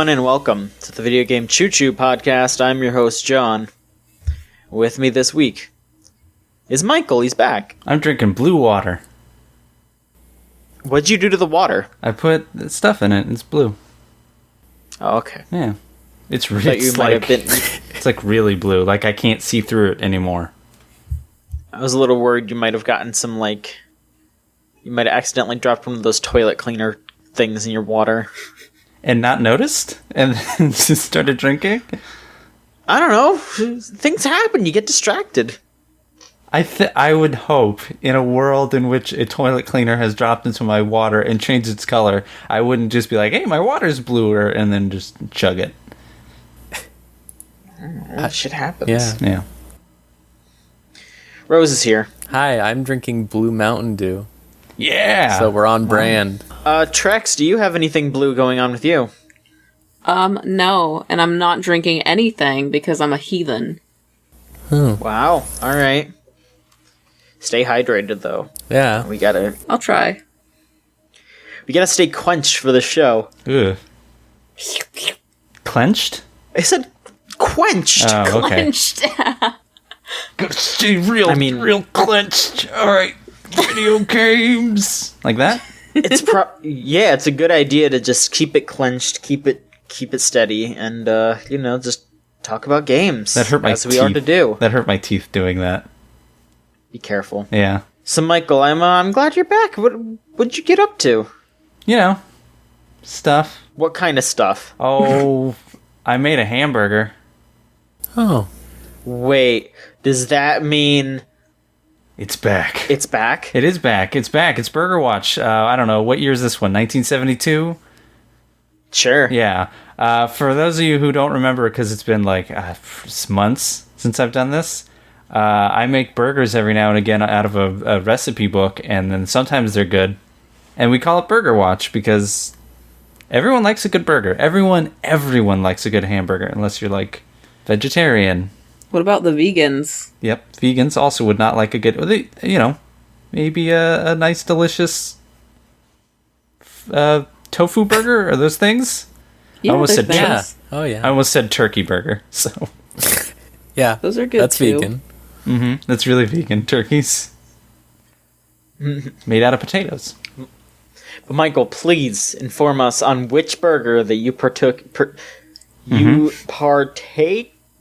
and welcome to the Video Game Choo Choo Podcast. I'm your host, John. With me this week is Michael. He's back. I'm drinking blue water. What'd you do to the water? I put stuff in it. It's blue. Oh, okay. Yeah. It's really it's like really blue. Like I can't see through it anymore. I was a little worried you might have gotten some, you might have accidentally dropped one of those toilet cleaner things in your water. And not noticed? And then just started drinking? I don't know. Things happen. You get distracted. I would hope, in a world in which a toilet cleaner has dropped into my water and changed its color, I wouldn't just be like, hey, my water's bluer, and then just chug it. That shit happens. Yeah. Rose is here. Hi, I'm drinking Blue Mountain Dew. Yeah! So we're on brand. Trex, do you have anything blue going on with you? No, and I'm not drinking anything because I'm a heathen. Wow. All right. Stay hydrated, though. Yeah. I'll try. We gotta stay quenched for the show. Ugh. Clenched? I said quenched. Oh, okay. Clenched. Stay real clenched. All right. Video games. Like that? Yeah, it's a good idea to just keep it clenched, keep it steady, and just talk about games. That hurt my teeth. As we are to do. That hurt my teeth doing that. Be careful. Yeah. So, Michael, I'm glad you're back. What'd you get up to? You know, stuff. What kind of stuff? Oh, I made a hamburger. Oh. Wait, does that mean It's back. it's back? It is back. It's back. It's Burger Watch. I don't know. What year is this one? 1972? Sure. Yeah. For those of you who don't remember, because it's been months since I've done this, I make burgers every now and again out of a recipe book, and then sometimes they're good. And we call it Burger Watch because everyone likes a good burger. Everyone likes a good hamburger, unless you're vegetarian. What about the vegans? Yep, vegans also would not like a good, maybe a nice, delicious tofu burger or those things. Yeah, I almost they're said things. Oh, yeah. I almost said turkey burger. So Yeah. Those are good, That's too. vegan. mm-hmm. That's really vegan. Turkeys made out of potatoes. But Michael, please inform us on which burger that you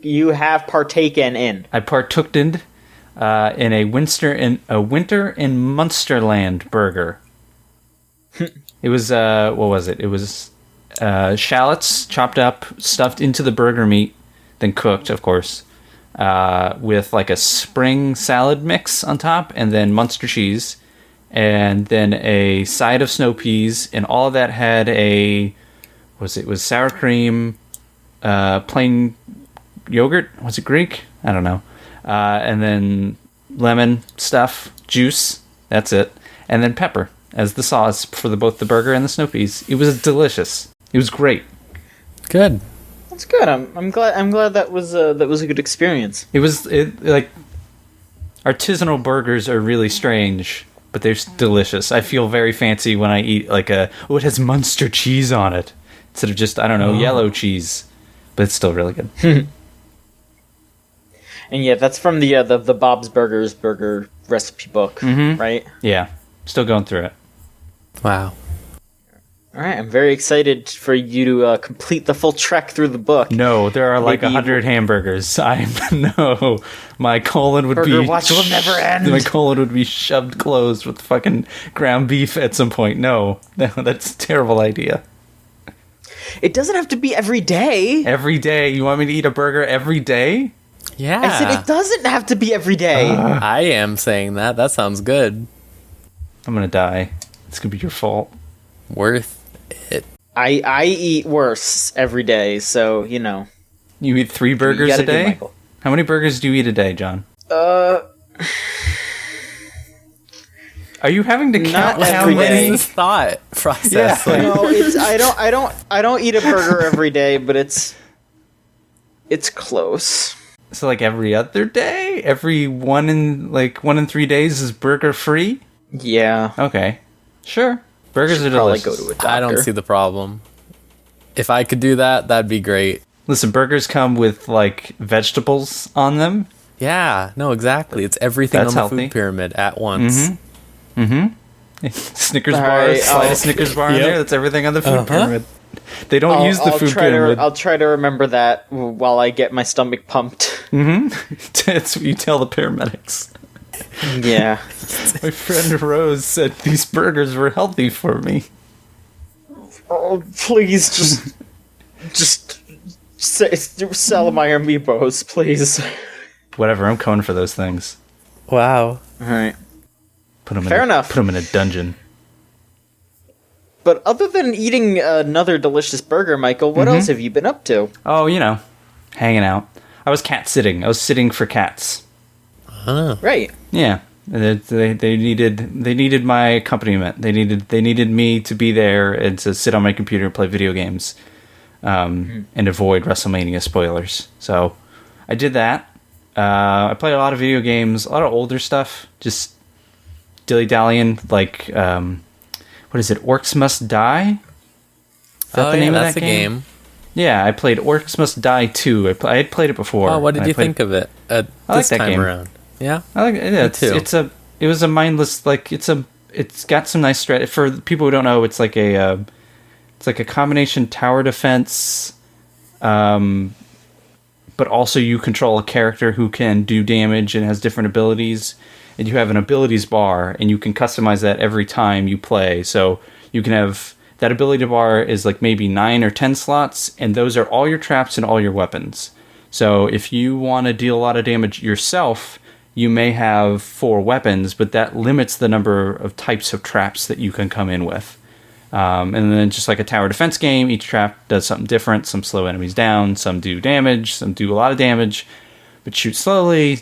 you have partaken in. I partook in a winter in Munsterland burger. It was what was it? It was shallots chopped up, stuffed into the burger meat, then cooked, of course, with a spring salad mix on top, and then Munster cheese, and then a side of snow peas, and all of that had it was sour cream, plain yogurt. Was it Greek? I don't know. And then lemon stuff, juice. That's it. And then pepper as the sauce for both the burger and the snow peas. It was delicious. It was great. Good. That's good. I'm glad that was a good experience. Artisanal burgers are really strange, but they're delicious. I feel very fancy when I eat it has Munster cheese on it instead of just yellow cheese, but it's still really good. And yeah, that's from the Bob's Burgers burger recipe book, right? Yeah, still going through it. Wow. All right, I'm very excited for you to complete the full trek through the book. No, there are 100 hamburgers. My colon would Burger Watch will never end. My colon would be shoved closed with fucking ground beef at some point. No, that's a terrible idea. It doesn't have to be every day. Every day? You want me to eat a burger every day? Yeah. I said it doesn't have to be every day. I am saying that. That sounds good. I'm gonna die. It's gonna be your fault. Worth it. I eat worse every day, so You eat 3 burgers a day? Michael. How many burgers do you eat a day, John? Are you having to count Not how every many? day. This thought process. Yeah. No, I don't eat a burger every day, but it's close. So every other day? Every 1 in 3 days is burger free? Yeah. Okay. Sure. Burgers are Probably delicious. go to a doctor. I don't see the problem. If I could do that, that'd be great. Listen, burgers come with like vegetables on them. Yeah, no, exactly. It's everything That's on the healthy. food pyramid at once. Snickers All bar, right, slide I'll- a Snickers bar in Yep. there. That's everything on the food pyramid. They don't use the I'll food try pyramid. I'll try to remember that while I get my stomach pumped. That's what you tell the paramedics. Yeah. My friend Rose said these burgers were healthy for me. Oh, please, just sell my amiibos, please. Whatever, I'm coming for those things. Wow. All right. Fair enough. Put them in a dungeon. But other than eating another delicious burger, Michael, what else have you been up to? Oh, you know, hanging out. I was cat sitting. I was sitting for cats. Right. Yeah, they needed my accompaniment. They needed me to be there and to sit on my computer and play video games, and avoid WrestleMania spoilers. So I did that. I played a lot of video games, a lot of older stuff, just dilly-dallying, like, what is it, Orcs Must Die? Is that the name of that's that a game. Yeah, I played Orcs Must Die 2. I had played it before. Oh, what did and you think of it I like this that time game. around? Yeah? I like it. Yeah, too. It was a mindless, like, it's got some nice strat. For people who don't know, it's like a combination tower defense, but also you control a character who can do damage and has different abilities, and you have an abilities bar, and you can customize that every time you play. So you can have that ability bar is like maybe 9 or 10 slots, and those are all your traps and all your weapons. So if you want to deal a lot of damage yourself, you may have 4 weapons, but that limits the number of types of traps that you can come in with. And then just like a tower defense game, each trap does something different. Some slow enemies down, some do damage, some do a lot of damage, but shoot slowly,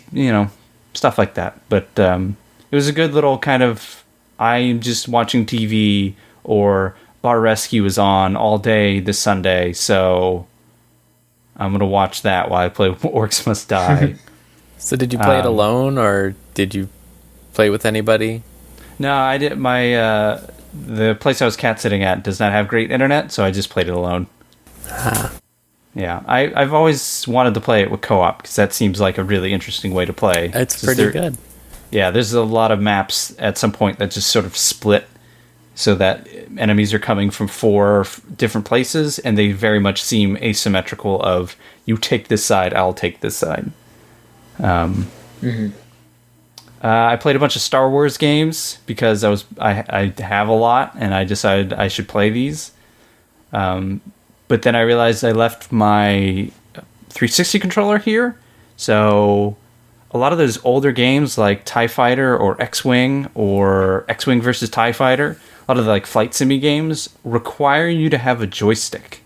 stuff like that. But it was a good little kind of, I'm just watching TV, or Bar Rescue is on all day this Sunday, so I'm going to watch that while I play Orcs Must Die. So did you play it alone, or did you play with anybody? No, I did. The place I was cat sitting at does not have great internet, so I just played it alone. Yeah, I've always wanted to play it with co-op, because that seems like a really interesting way to play. It's pretty good. Yeah, there's a lot of maps at some point that just sort of split, so that enemies are coming from 4 different places, and they very much seem asymmetrical of, you take this side, I'll take this side. I played a bunch of Star Wars games because I have a lot, and I decided I should play these. But then I realized I left my 360 controller here, so a lot of those older games like TIE Fighter or X-Wing versus TIE Fighter, a lot of the like flight simi games require you to have a joystick.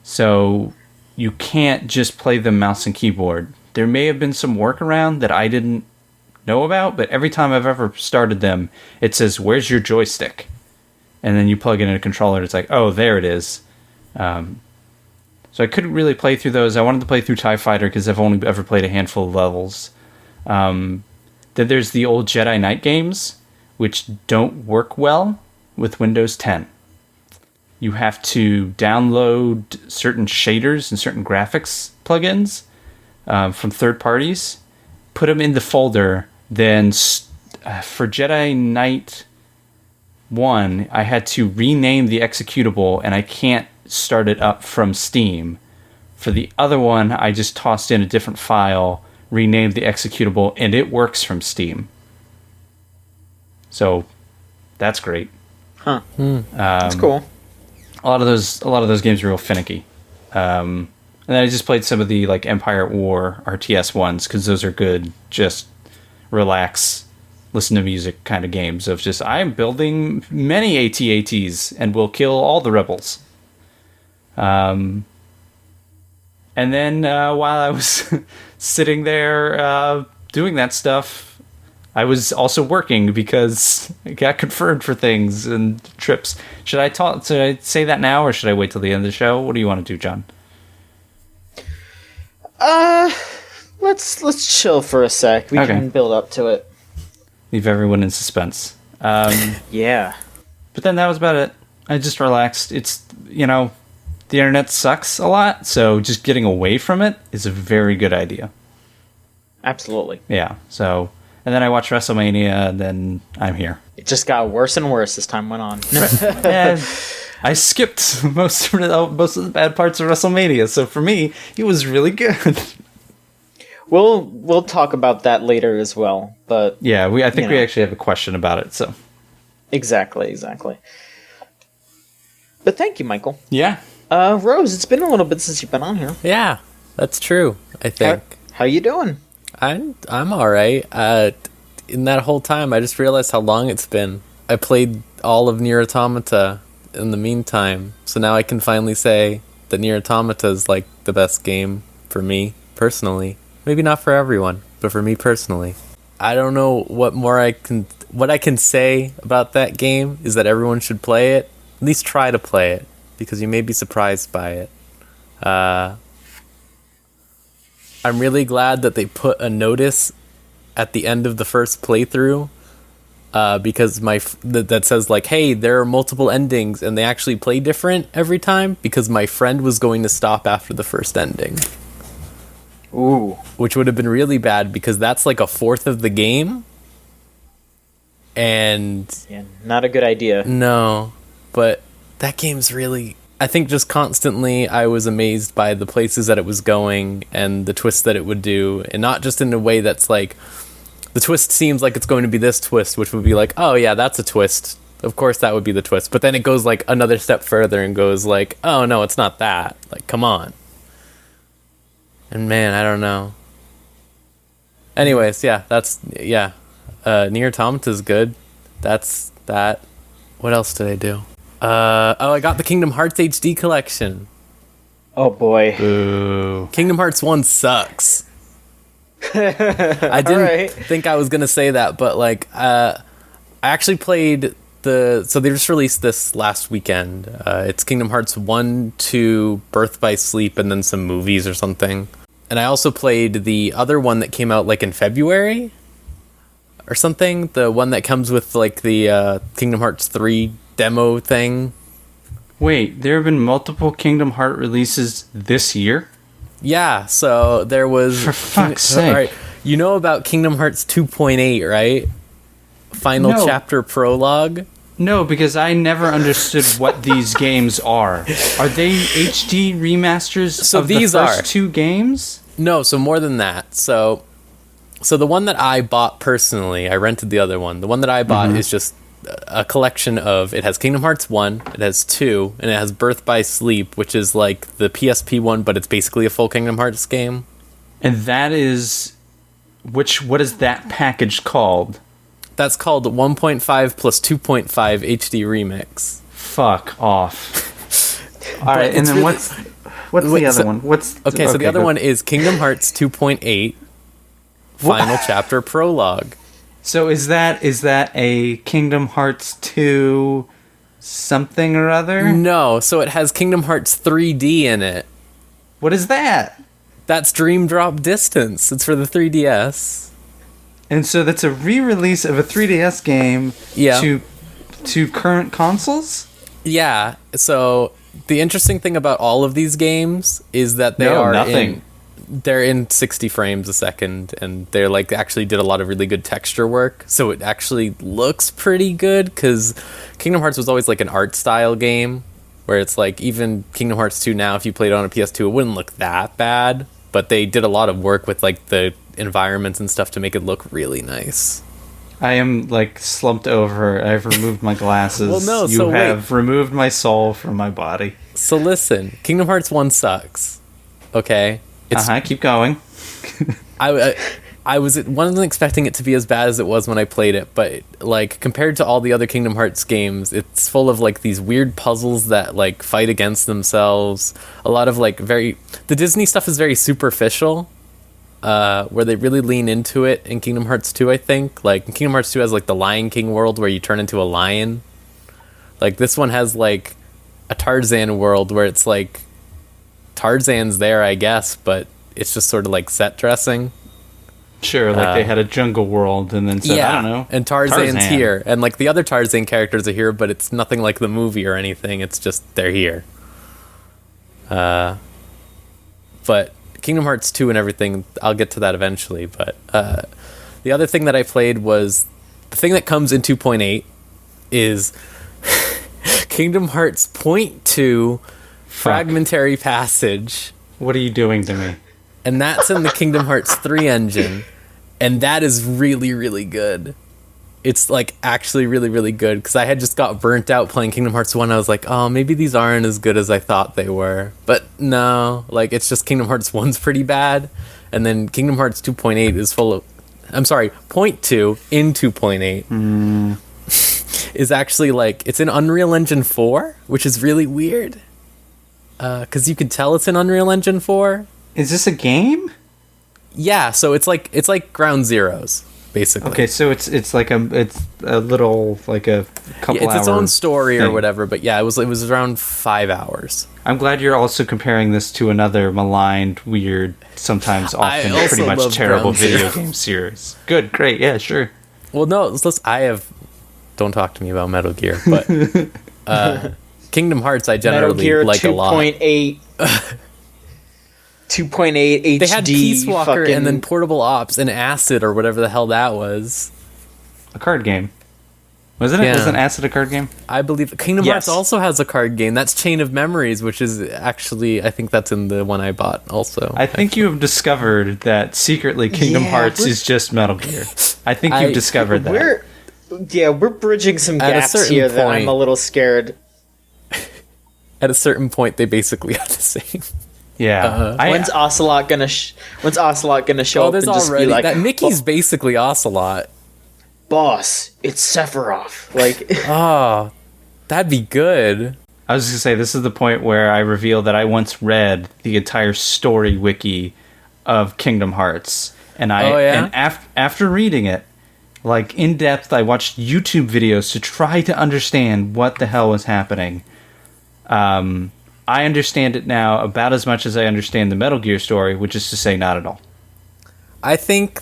So you can't just play them mouse and keyboard. There may have been some workaround that I didn't know about, but every time I've ever started them, it says, "Where's your joystick?" And then you plug in a controller, and it's like, "Oh, there it is." So I couldn't really play through those. I wanted to play through TIE Fighter because I've only ever played a handful of levels. Then there's the old Jedi Knight games, which don't work well with Windows 10. You have to download certain shaders and certain graphics plugins from third parties, put them in the folder, then for Jedi Knight 1, I had to rename the executable, and I can't start it up from Steam. For the other one, I just tossed in a different file, renamed the executable, and it works from Steam. So that's great. Huh. That's cool. A lot of those games are real finicky. And then I just played some of the like Empire at War RTS ones, because those are good. Just relax, listen to music kind of games of just, I'm building many AT-ATs and will kill all the rebels. And then while I was sitting there doing that stuff, I was also working because I got confirmed for things and trips. Should I say that now, or should I wait till the end of the show? What do you want to do, John? Let's chill for a sec. We can build up to it. Leave everyone in suspense. Yeah. But then that was about it. I just relaxed. It's, the internet sucks a lot, so just getting away from it is a very good idea. Absolutely. Yeah, so... And then I watched WrestleMania, and then I'm here. It just got worse and worse as time went on. And I skipped most of the bad parts of WrestleMania, so for me, it was really good. We'll talk about that later as well, but... Yeah, I think we actually have a question about it, so... Exactly. But thank you, Michael. Yeah. Rose, it's been a little bit since you've been on here. Yeah, that's true, I think. How you doing? I'm all right. In that whole time, I just realized how long it's been. I played all of Nier Automata in the meantime, so now I can finally say that Nier Automata is like the best game for me personally. Maybe not for everyone, but for me personally. I don't know what I can say about that game is that everyone should play it. At least try to play it, because you may be surprised by it. I'm really glad that they put a notice at the end of the first playthrough, because that says like, hey, there are multiple endings and they actually play different every time, because my friend was going to stop after the first ending. Ooh. Which would have been really bad, because that's like a fourth of the game. And... Yeah, not a good idea. No, but that game's really... I think just constantly I was amazed by the places that it was going and the twists that it would do, and not just in a way that's like, the twist seems like it's going to be this twist, which would be like, oh yeah, that's a twist. Of course that would be the twist. But then it goes like another step further and goes like, oh no, it's not that. Like, come on. And man, I don't know. Anyways, Nier Automata is good. That's that. What else did I do? I got the Kingdom Hearts HD collection. Oh boy. Boo. Kingdom Hearts 1 sucks. I didn't think I was gonna say that, but like, I actually played so they just released this last weekend. It's Kingdom Hearts 1, 2, Birth by Sleep, and then some movies or something. And I also played the other one that came out like in February or something. The one that comes with like the Kingdom Hearts 3 demo thing. Wait, there have been multiple Kingdom Heart releases this year? Yeah, so there was... For fuck's sake. All right, you know about Kingdom Hearts 2.8, right? Final chapter prologue? No, because I never understood what these games are. Are they HD remasters of the first two games? No, so more than that. So the one that I bought personally, I rented the other one. The one that I bought is just a collection of... It has Kingdom Hearts 1, it has 2, and it has Birth by Sleep, which is like the PSP one, but it's basically a full Kingdom Hearts game. And that is... What is that package called? That's called 1.5 plus 2.5 HD Remix. Fuck off. Alright, and then what's the other one? Okay, so the other one is Kingdom Hearts 2.8 Final Chapter Prologue. So is that a Kingdom Hearts 2 something or other? No, so it has Kingdom Hearts 3D in it. What is that? That's Dream Drop Distance. It's for the 3DS. And so that's a re-release of a 3DS game to current consoles? Yeah, so the interesting thing about all of these games is that they're in 60 frames a second, and they're like actually did a lot of really good texture work, so it actually looks pretty good, because Kingdom Hearts was always like an art style game where it's like, even Kingdom Hearts 2 now, if you played it on a PS2, it wouldn't look that bad, but they did a lot of work with like the environments and stuff to make it look really nice. I am like slumped over. I've removed my glasses. Well, no, you have removed my soul from my body. So listen, Kingdom Hearts 1 sucks. Okay? Keep going. I wasn't expecting it to be as bad as it was when I played it, but like compared to all the other Kingdom Hearts games, it's full of like these weird puzzles that like fight against themselves. A lot of like the Disney stuff is very superficial, where they really lean into it in Kingdom Hearts 2, I think. Like Kingdom Hearts 2 has like the Lion King world where you turn into a lion. Like this one has like a Tarzan world where it's like Tarzan's there, I guess, but it's just sort of like set dressing. Sure, like they had a jungle world and then said, I don't know. And Tarzan's here. And like the other Tarzan characters are here, but it's nothing like the movie or anything. It's just they're here. But Kingdom Hearts 2 and everything, I'll get to that eventually. But the other thing that I played was the thing that comes in 2.8 is Kingdom Hearts Point 2 Fragmentary Passage. What are you doing to me? And that's in the Kingdom Hearts 3 engine. And that is really, really good. It's like actually really, really good because I had just got burnt out playing Kingdom Hearts 1. I was like, oh, maybe these aren't as good as I thought they were. But no, like it's just Kingdom Hearts 1's pretty bad. And then Kingdom Hearts 2.8 is full of... I'm sorry, Point 2 in 2.8 is actually like... It's in Unreal Engine 4, which is really weird. Because you could tell it's in Unreal Engine 4. Is this a game? Yeah, so it's like Ground Zeroes. Basically. Okay, so it's a little like a couple it's hours. its own story thing. or whatever, but yeah, it was around 5 hours. I'm glad you're also comparing this to another maligned, weird, sometimes often also pretty much love terrible Ground video Zero. game series. Good, great, yeah, sure. Well, no, don't talk to me about Metal Gear, but Kingdom Hearts I Metal generally Gear like a lot. 2.8 2.8 HD. They had Peace Walker fucking... and then Portable Ops and Acid or whatever the hell that was. A card game. Wasn't it? Yeah. Wasn't Acid a card game? I believe Kingdom Yes. Hearts also has a card game. That's Chain of Memories, which is actually, I think that's in the one I bought also. I think you have discovered that secretly Kingdom Yeah, Hearts we're- is just Metal Gear. I think you've discovered that. We're bridging some At a gaps certain here that I'm point- a little scared. At a certain point, they basically are the same. Yeah. When's Ocelot gonna show up There's and just already be like, that Mickey's basically Ocelot. boss, it's Sephiroth. Like, Oh, that'd be good. I was going to say, this is the point where I reveal that I once read the entire story wiki of Kingdom Hearts. And after reading it, like in depth, I watched YouTube videos to try to understand what the hell was happening. I understand it now about as much as I understand the Metal Gear story, which is to say not at all. I think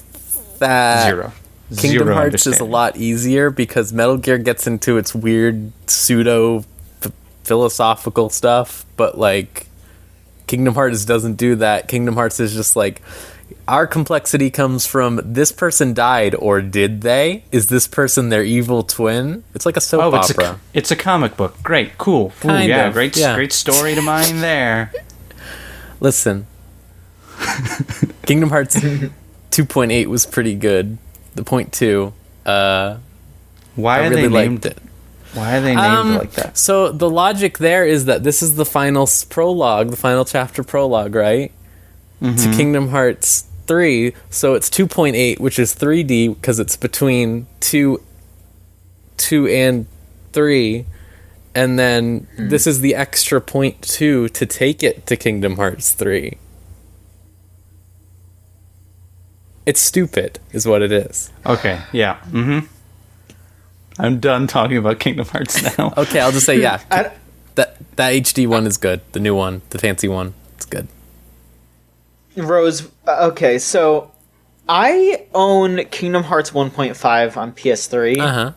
that Zero. Kingdom Zero Hearts is a understanding. lot easier because Metal Gear gets into its weird pseudo philosophical stuff, but like Kingdom Hearts doesn't do that. Kingdom Hearts is just like, our complexity comes from this person died, or did they? Is this person their evil twin? It's like a soap opera. It's a comic book. Great, cool. Ooh, Kind yeah, of, great, yeah. great story to mine there. Listen, Kingdom Hearts 2.8 was pretty good. The point 2, Why I are really they liked named it. Why are they named like that? So the logic there is that this is the final prologue, the final chapter prologue, right? To Kingdom Hearts 3. So it's 2.8, which is 3D because it's between 2 and 3. And then this is the extra point 2 to take it to Kingdom Hearts 3. It's stupid, is what it is. Okay, yeah. I'm done talking about Kingdom Hearts now. Okay, I'll just say, yeah. I- That HD one is good. The new one, the fancy one, it's good. Rose, okay, so I own Kingdom Hearts 1.5 on PS3. Uh-huh.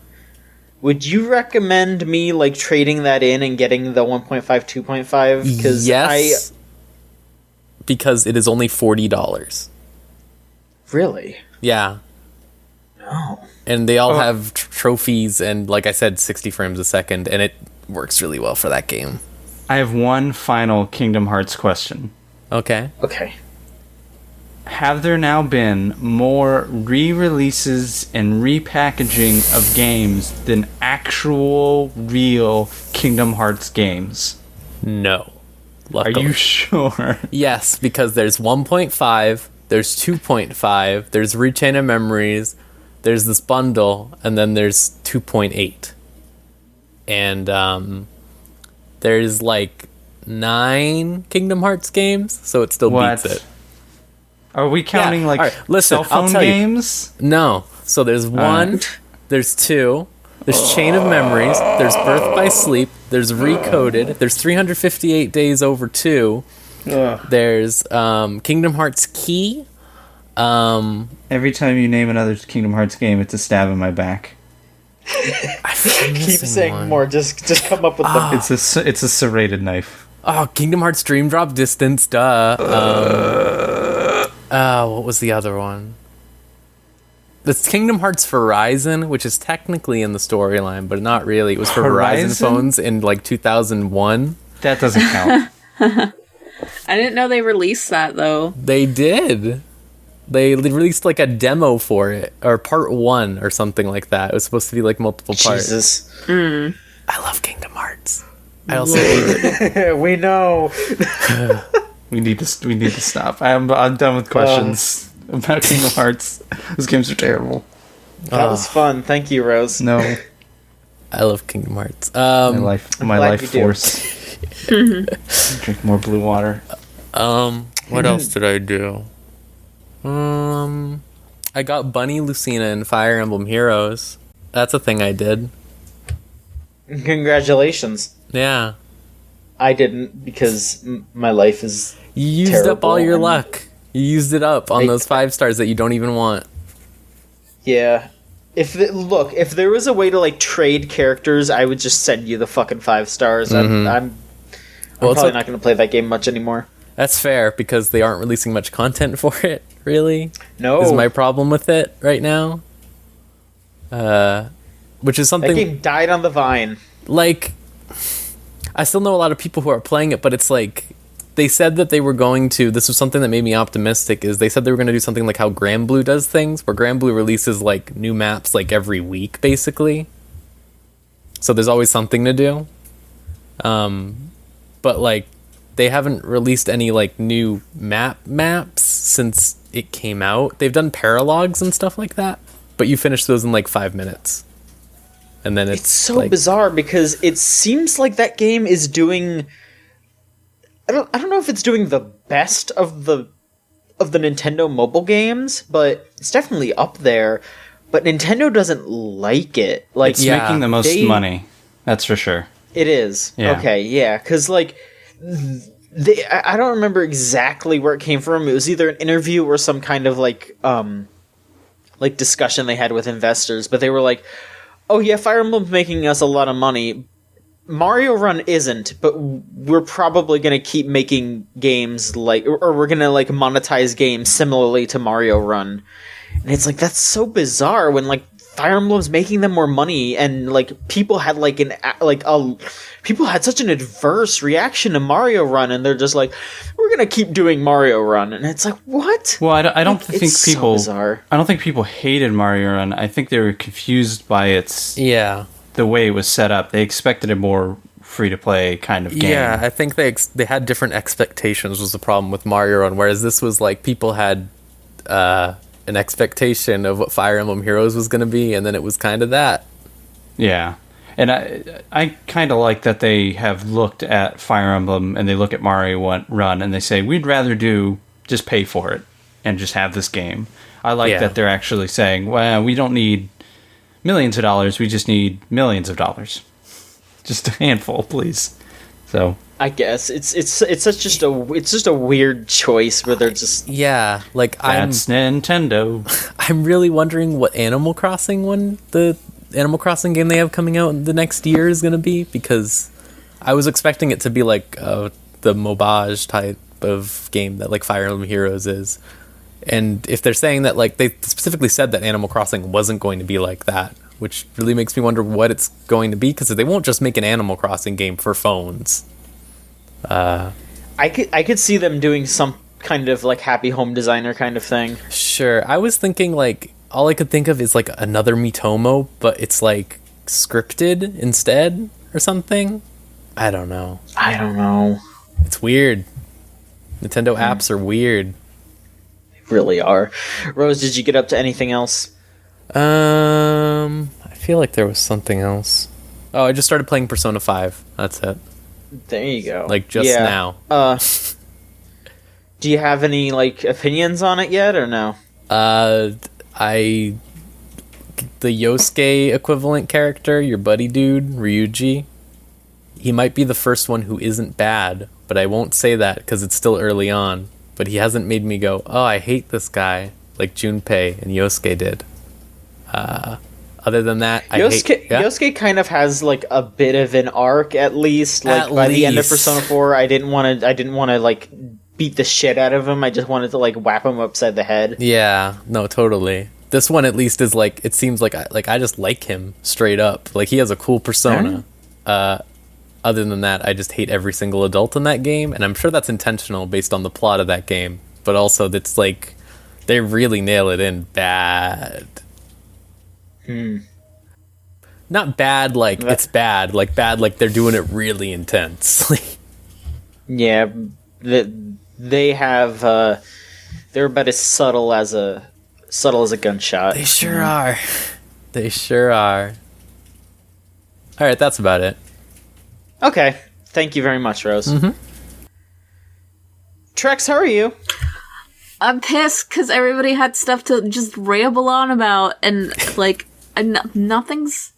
Would you recommend me like trading that in and getting the 1.5 2.5? Because Yes, because it is only $40. really Yeah. no. And they all have trophies and, like I said, 60 frames a second, and it works really well for that game. I have one final Kingdom Hearts question. Okay. Okay. Have there now been more re-releases and repackaging of games than actual, real Kingdom Hearts games? No. Are Luckily. you sure? Yes, because there's 1.5, there's 2.5, there's Rechain of Memories, there's this bundle, and then there's 2.8. And there's like 9 Kingdom Hearts games, so it still What? beats it. Are we counting all right, listen, cell phone I'll tell you. games? No. So there's 1, there's 2, there's Chain of Memories, there's Birth by Sleep, there's Recoded, there's 358 Days Over 2, there's Kingdom Hearts Key. Every time you name another Kingdom Hearts game, it's a stab in my back. Keep saying more. Just come up with them. It's a serrated knife. Oh, Kingdom Hearts Dream Drop Distance, duh. What was the other one? It's Kingdom Hearts Horizon, which is technically in the storyline, but not really. It was for Verizon phones in like 2001. That doesn't count. I didn't know they released that though. They did. They released like a demo for it, or part 1 or something like that. It was supposed to be like multiple parts. Jesus. I love Kingdom Hearts. I also hate it. We know. We need to stop. I'm done with questions about Kingdom Hearts. Those games are terrible. That was fun. Thank you, Rose. No, I love Kingdom Hearts. my glad life you do. force. Drink more blue water. What else did I do? I got Bunny Lucina in Fire Emblem Heroes. That's a thing I did. Congratulations. Yeah. I didn't because my life is You used up terrible all your and- luck. You used it up on those 5 stars that you don't even want. Yeah. If there was a way to like trade characters, I would just send you the fucking 5 stars. I'm Well, it's probably like- not going to play that game much anymore. That's fair because they aren't releasing much content for it, really. No. Is my problem with it right now. Which is That something game died on the vine. like I still know a lot of people who are playing it, but it's like they said that they were going to, this was something that made me optimistic, is they said they were going to do something like how Granblue does things, where Granblue releases like new maps like every week basically. So there's always something to do. But like they haven't released any like new maps since it came out. They've done paralogs and stuff like that, but you finish those in like 5 minutes. And then It's so like, bizarre because it seems like that game is doing I don't know if it's doing the best of the Nintendo mobile games, but it's definitely up there. But Nintendo doesn't like it. Like It's making the most they- money. That's for sure. It is. Yeah. Okay, yeah, cuz like I don't remember exactly where it came from. It was either an interview or some kind of like discussion they had with investors, but they were like, "Oh yeah, Fire Emblem's making us a lot of money. Mario Run isn't, but we're probably going to keep making games like or we're going to like monetize games similarly to Mario Run." And it's like that's so bizarre when like Fire Emblem's making them more money, and like people had people had such an adverse reaction to Mario Run, and they're just like, we're gonna keep doing Mario Run, and it's like, what? Well, I don't think It's so people. bizarre. I don't think people hated Mario Run. I think they were confused by yeah. the way it was set up. They expected a more free to play kind of game. Yeah, I think they had different expectations was the problem with Mario Run, whereas this was like people had an expectation of what Fire Emblem Heroes was going to be, and then it was kind of that. Yeah. And I kind of like that they have looked at Fire Emblem and they look at Mario Run and they say, we'd rather just pay for it and just have this game. I like that they're actually saying, well, we don't need millions of dollars, we just need millions of dollars. Just a handful, please. So I guess it's just a weird choice where they're just Yeah, like that's Nintendo. I'm really wondering what Animal Crossing the Animal Crossing game they have coming out in the next year is going to be, because I was expecting it to be like the Mobage type of game that like Fire Emblem Heroes is. And if they're saying that, like, they specifically said that Animal Crossing wasn't going to be like that, which really makes me wonder what it's going to be, because they won't just make an Animal Crossing game for phones. I could see them doing some kind of like Happy Home Designer kind of thing. Sure. I was thinking, like, all I could think of is like another Miitomo, but it's like scripted instead or something. I don't know. It's weird. Nintendo apps are weird. They really are. Rose, did you get up to anything else? I feel like there was something else. Oh, I just started playing Persona 5. That's it. There you go. Like, just now. Do you have any like opinions on it yet, or no? The Yosuke equivalent character, your buddy dude, Ryuji, he might be the first one who isn't bad, but I won't say that because it's still early on. But he hasn't made me go, oh, I hate this guy, like Junpei and Yosuke did. Other than that, I hate... Yeah? Yosuke kind of has like a bit of an arc, at least. Like by the end of Persona 4, I didn't want to like beat the shit out of him. I just wanted to like whap him upside the head. Yeah, no, totally. This one at least is like, it seems like I just like him straight up. Like he has a cool persona. Other than that, I just hate every single adult in that game, and I'm sure that's intentional based on the plot of that game. But also, that's like they really nail it in bad. Not bad like it's bad, like bad like they're doing it really intensely. Yeah, they have they're about as subtle as a gunshot. They sure are. They sure are. All right, that's about it. Okay, thank you very much, Rose. Trex, how are you? I'm pissed because everybody had stuff to just ramble on about, and like nothing's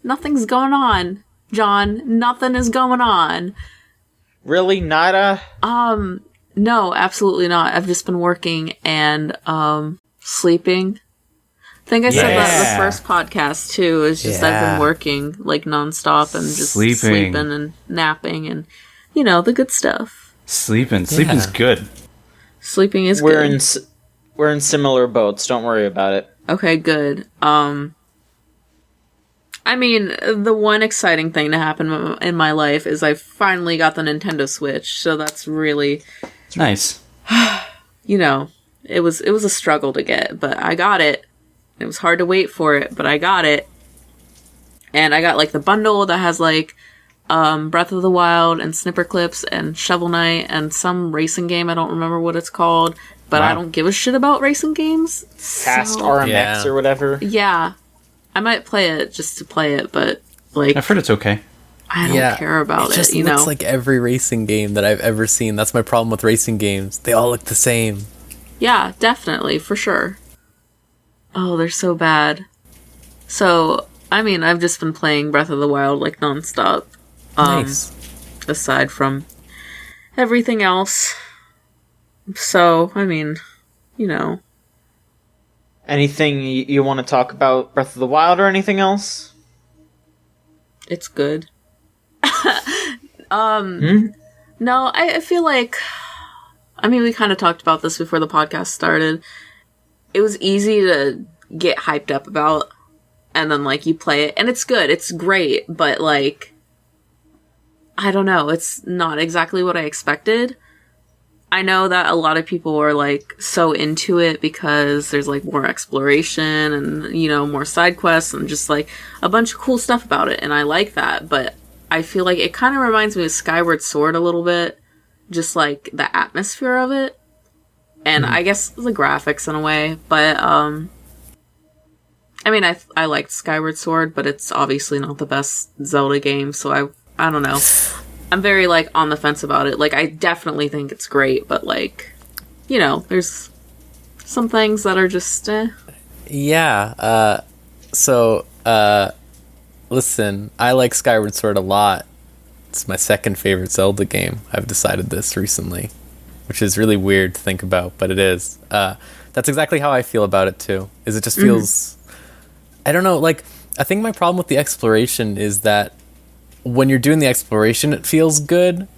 going on, John. Nothing is going on. Really, nada? No, absolutely not. I've just been working and sleeping. I think I said that the first podcast too. It's just I've been working like nonstop and just sleeping and napping and the good stuff. Sleeping's good. Sleeping is good. We're in similar boats. Don't worry about it. Okay, good. I mean, the one exciting thing to happen in my life is I finally got the Nintendo Switch, so that's really nice. It was a struggle to get, but I got it. It was hard to wait for it, but I got it. And I got like the bundle that has like Breath of the Wild and Snipper Clips and Shovel Knight and some racing game. I don't remember what it's called, but I don't give a shit about racing games. Fast RMX or whatever. Yeah. I might play it just to play it, but like I've heard it's okay. I don't care about it. It just looks like every racing game that I've ever seen. That's my problem with racing games. They all look the same. Yeah, definitely, for sure. Oh, they're so bad. So, I mean, I've just been playing Breath of the Wild like nonstop. Nice. Aside from everything else. So, I mean, Anything you want to talk about Breath of the Wild or anything else? It's good. No, I feel like... I mean, we kind of talked about this before the podcast started. It was easy to get hyped up about, and then, like, you play it, and it's good, it's great, but, like, I don't know, it's not exactly what I expected. I know that a lot of people are, like, so into it because there's, like, more exploration and, more side quests and just, like, a bunch of cool stuff about it, and I like that, but I feel like it kind of reminds me of Skyward Sword a little bit, just, like, the atmosphere of it, and I guess the graphics in a way, but, I mean, I liked Skyward Sword, but it's obviously not the best Zelda game, so I don't know. I'm very, like, on the fence about it. Like, I definitely think it's great, but, like, there's some things that are just, Yeah, listen, I like Skyward Sword a lot. It's my second favorite Zelda game. I've decided this recently, which is really weird to think about, but it is. That's exactly how I feel about it, too. Is it just feels... I don't know, like, I think my problem with the exploration is that when you're doing the exploration, it feels good,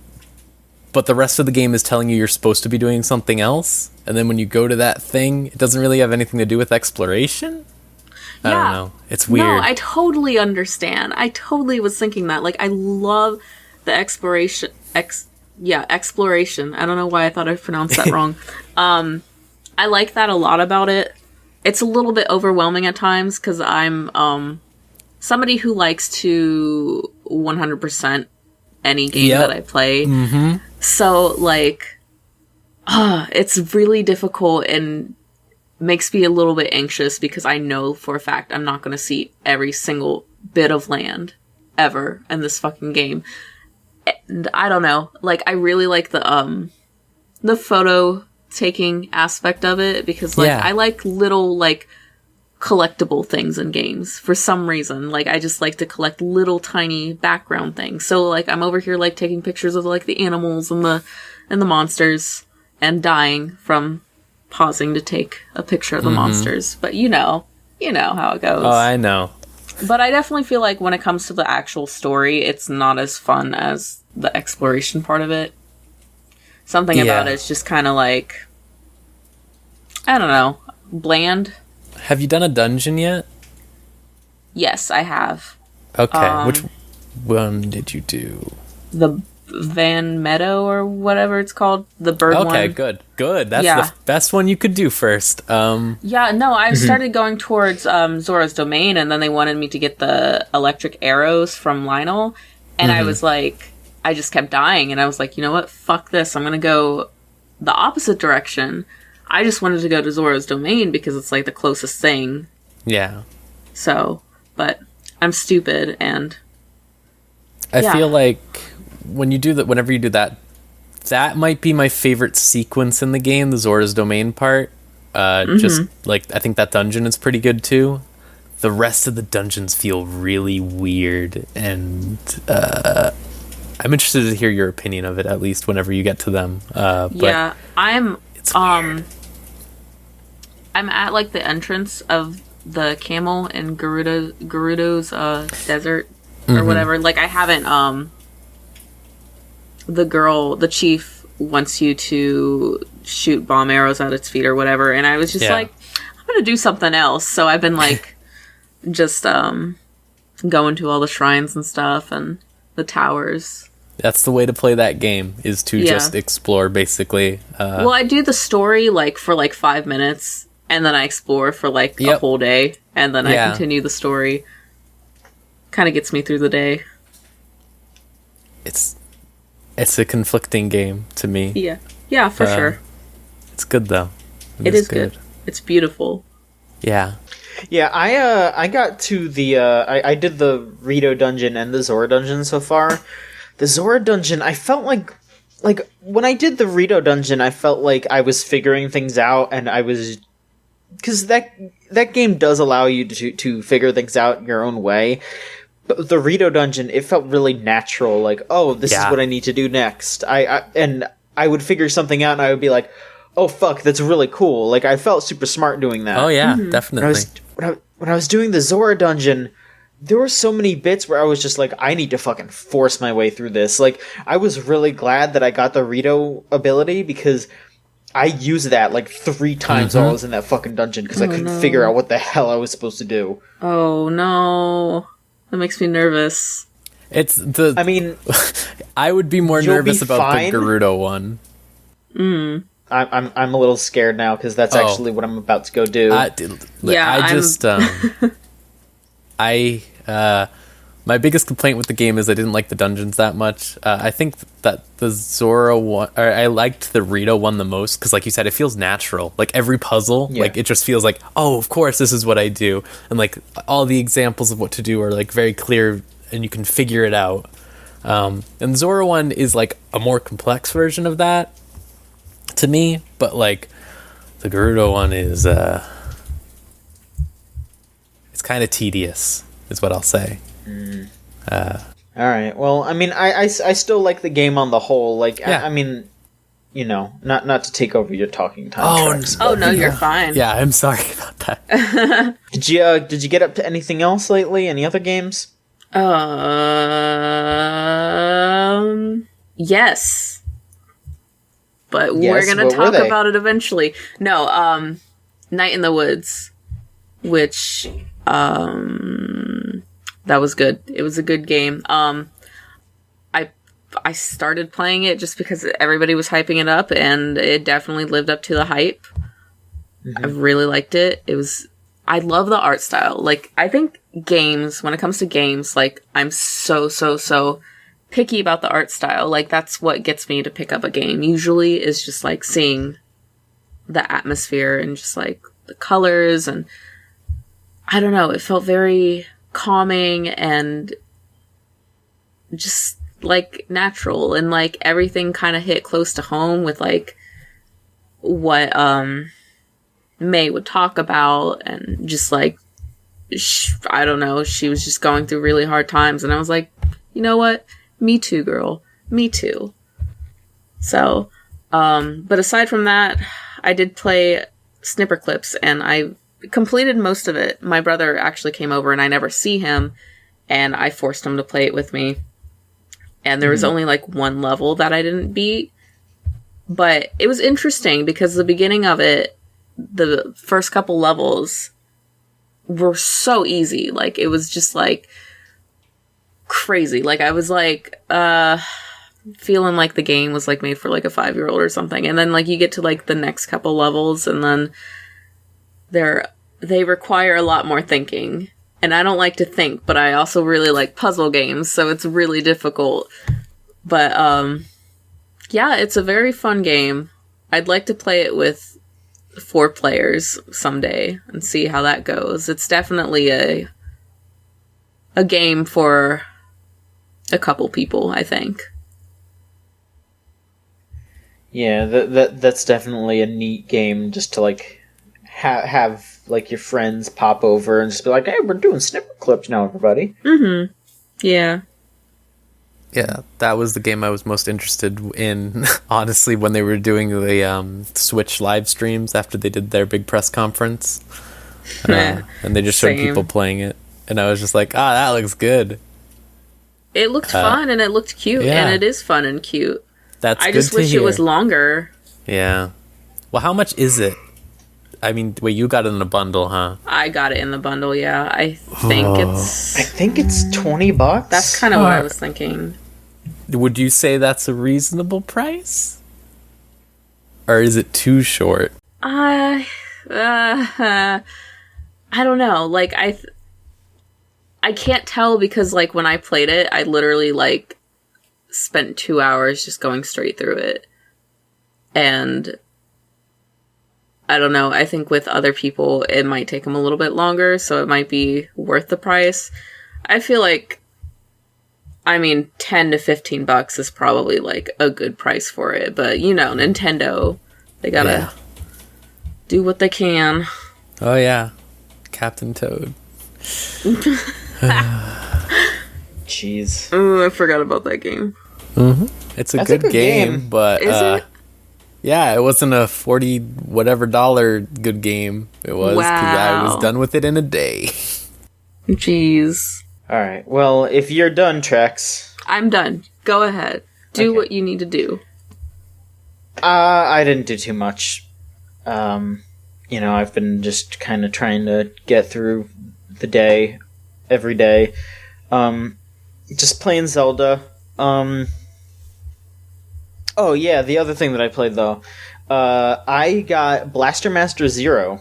but the rest of the game is telling you you're supposed to be doing something else, and then when you go to that thing, it doesn't really have anything to do with exploration? I don't know. It's weird. No, I totally understand. I totally was thinking that. Like, I love the exploration... exploration. I don't know why I thought I pronounced that wrong. I like that a lot about it. It's a little bit overwhelming at times, because I'm somebody who likes to 100% any game that I play. Mm-hmm. So, like, it's really difficult and makes me a little bit anxious because I know for a fact I'm not going to see every single bit of land ever in this fucking game. And I don't know. Like, I really like the photo taking aspect of it because, like, I like little, like, collectible things in games for some reason. Like, I just like to collect little tiny background things. So, like, I'm over here, like, taking pictures of, like, the animals and the monsters and dying from pausing to take a picture of the monsters. But you know how it goes. Oh, I know. But I definitely feel like when it comes to the actual story, it's not as fun as the exploration part of it. Something about it's just kind of like, I don't know, bland. Have you done a dungeon yet? Yes, I have. Okay, which one did you do? The Van Meadow or whatever it's called, the bird one. Okay, good. That's the best one you could do first. Yeah, no, I started going towards Zora's Domain, and then they wanted me to get the electric arrows from Lionel, and I was like, I just kept dying, and I was like, you know what, fuck this, I'm gonna go the opposite direction. I just wanted to go to Zora's Domain because it's like the closest thing. Yeah. So, but I'm stupid, and I feel like whenever you do that, that might be my favorite sequence in the game, the Zora's Domain part. Just like, I think that dungeon is pretty good too. The rest of the dungeons feel really weird, and I'm interested to hear your opinion of it, at least whenever you get to them. But yeah, it's weird. I'm at like the entrance of the camel in Gerudo's desert or whatever. Like, I haven't the chief wants you to shoot bomb arrows at its feet or whatever, and I was just like, I'm gonna do something else. So I've been like just going to all the shrines and stuff and the towers. That's the way to play that game, is to just explore, basically. Well, I do the story like for like 5 minutes, and then I explore for like a whole day, and then I continue the story. Kind of gets me through the day. It's a conflicting game to me. Yeah, for sure. It's good though. It is good. It's beautiful. Yeah. Yeah, I got to the I did the Rito dungeon and the Zora dungeon so far. The Zora dungeon, I felt like when I did the Rito dungeon, I felt like I was figuring things out, and I was, because that game does allow you to figure things out your own way. But the Rito dungeon, it felt really natural. Like, oh, this is what I need to do next. I would figure something out, and I would be like, oh fuck, that's really cool. Like, I felt super smart doing that. Oh yeah, definitely. When I was doing the Zora dungeon, there were so many bits where I was just like, I need to fucking force my way through this. Like, I was really glad that I got the Rito ability, because I used that like 3 times while I was in that fucking dungeon, because I couldn't figure out what the hell I was supposed to do. Oh no, that makes me nervous. I mean, I would be more nervous about the Gerudo one. I'm a little scared now, because that's actually what I'm about to go do. My biggest complaint with the game is I didn't like the dungeons that much. I think that the Zora one, or I liked the Rito one the most, because like you said, it feels natural. Like, every puzzle, like, it just feels like, oh, of course this is what I do, and like all the examples of what to do are like very clear, and you can figure it out. And Zora one is like a more complex version of that to me, but like the Gerudo one is it's kind of tedious, is what I'll say. All right. Well, I mean, I still like the game on the whole. Like, I mean, you know, not to take over your talking time. Tracks, Oh no, you're fine. Yeah, I'm sorry about that. Did you get up to anything else lately? Any other games? Yes. But we're gonna talk about it eventually. No, Night in the Woods, which that was good. It was a good game. I started playing it just because everybody was hyping it up, and it definitely lived up to the hype. I really liked it. I love the art style. Like, I think games, when it comes to games, like, I'm so picky about the art style. Like, that's what gets me to pick up a game. Usually is just like seeing the atmosphere and just like the colors, and I don't know, it felt very calming and just like natural, and like everything kind of hit close to home with like what May would talk about, and just like I don't know, she was just going through really hard times, and I was like, you know what, me too, girl, me too. So but aside from that, I did play Snipper Clips, and I completed most of it. My brother actually came over and I never see him, and I forced him to play it with me. And there was only like one level that I didn't beat. But it was interesting because the beginning of it, the first couple levels were so easy. Like, it was just like crazy. Like, I was like, feeling like the game was like made for like a 5-year-old or something. And then like you get to like the next couple levels and then they require a lot more thinking. And I don't like to think, but I also really like puzzle games, so it's really difficult. But yeah, it's a very fun game. I'd like to play it with 4 players someday and see how that goes. It's definitely a game for a couple people, I think. Yeah, that's definitely a neat game just to like have like your friends pop over and just be like, "Hey, we're doing snippet clips now, everybody." Mm-hmm. Yeah. Yeah, that was the game I was most interested in, honestly, when they were doing the Switch live streams after they did their big press conference. And they just showed people playing it. And I was just like, that looks good. It looked fun and it looked cute, yeah. and it is fun and cute. That's I good just to wish hear. it was longer. Yeah. Well, how much is it? I mean, wait, you got it in a bundle, huh? I got it in the bundle, yeah. I think I think it's $20. That's kind of what I was thinking. Would you say that's a reasonable price? Or is it too short? I don't know. Like, I can't tell because, like, when I played it, I literally, like, spent 2 hours just going straight through it. And I don't know. I think with other people, it might take them a little bit longer, so it might be worth the price. I feel like, I mean, $10 to $15 is probably, like, a good price for it. But, you know, Nintendo, they gotta do what they can. Oh, yeah. Captain Toad. Jeez. Oh, I forgot about that game. Mm-hmm. It's That's a good game, but Is it? yeah, it wasn't a $40 whatever good game. It was because I was Wow. done with it in a day. Jeez. Alright, well, if you're done, Trex... I'm done. Go ahead. Do Okay. what you need to do. I didn't do too much. You know, I've been just kind of trying to get through the day, every day. Just playing Zelda. Oh yeah, the other thing that I played though, I got Blaster Master Zero.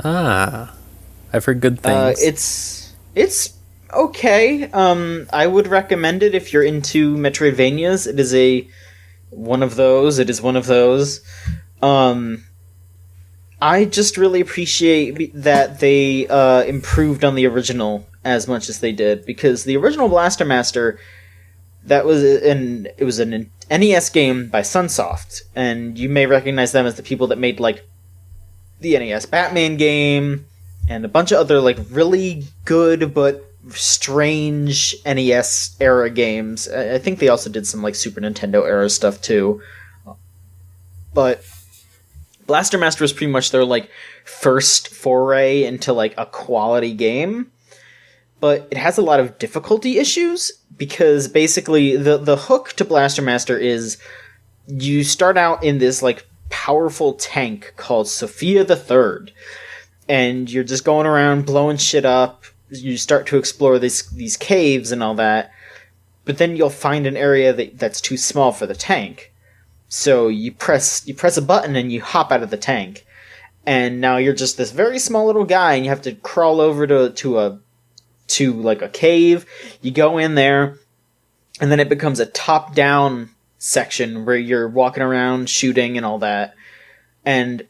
I've heard good things. It's okay. I would recommend it if you're into Metroidvanias. It is one of those. I just really appreciate that they improved on the original as much as they did, because the original Blaster Master, it was an NES game by Sunsoft, and you may recognize them as the people that made like the NES Batman game and a bunch of other like really good but strange NES era games. I think they also did some like Super Nintendo era stuff too. But Blaster Master was pretty much their like first foray into like a quality game. But it has a lot of difficulty issues, because basically the hook to Blaster Master is you start out in this like powerful tank called Sophia the Third, and you're just going around blowing shit up. You start to explore these caves and all that, but then you'll find an area that's too small for the tank. So you press a button and you hop out of the tank, and now you're just this very small little guy, and you have to crawl over to like a cave. You go in there, and then it becomes a top-down section where you're walking around shooting and all that. And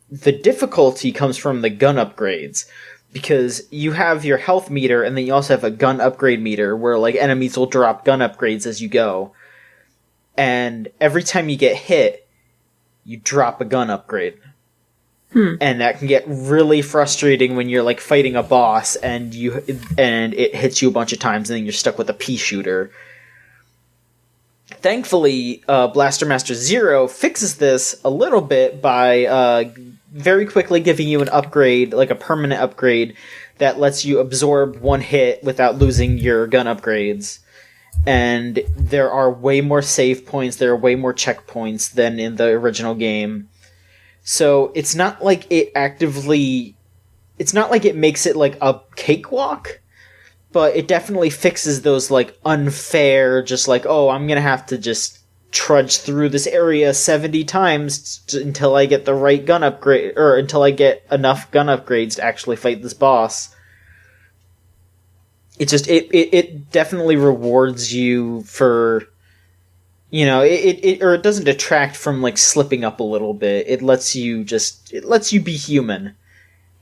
the difficulty comes from the gun upgrades, because you have your health meter, and then you also have a gun upgrade meter where like enemies will drop gun upgrades as you go. And every time you get hit, you drop a gun upgrade. And that can get really frustrating when you're like fighting a boss and it hits you a bunch of times, and then you're stuck with a pea shooter. Thankfully, Blaster Master Zero fixes this a little bit by very quickly giving you an upgrade, like a permanent upgrade, that lets you absorb one hit without losing your gun upgrades. And there are way more save points, there are way more checkpoints than in the original game. So it's not like it makes it like a cakewalk, but it definitely fixes those like unfair, just like, oh, I'm gonna have to just trudge through this area 70 times until I get the right gun upgrade, or until I get enough gun upgrades to actually fight this boss. It just, it definitely rewards you for, it doesn't detract from like slipping up a little bit. It lets you be human.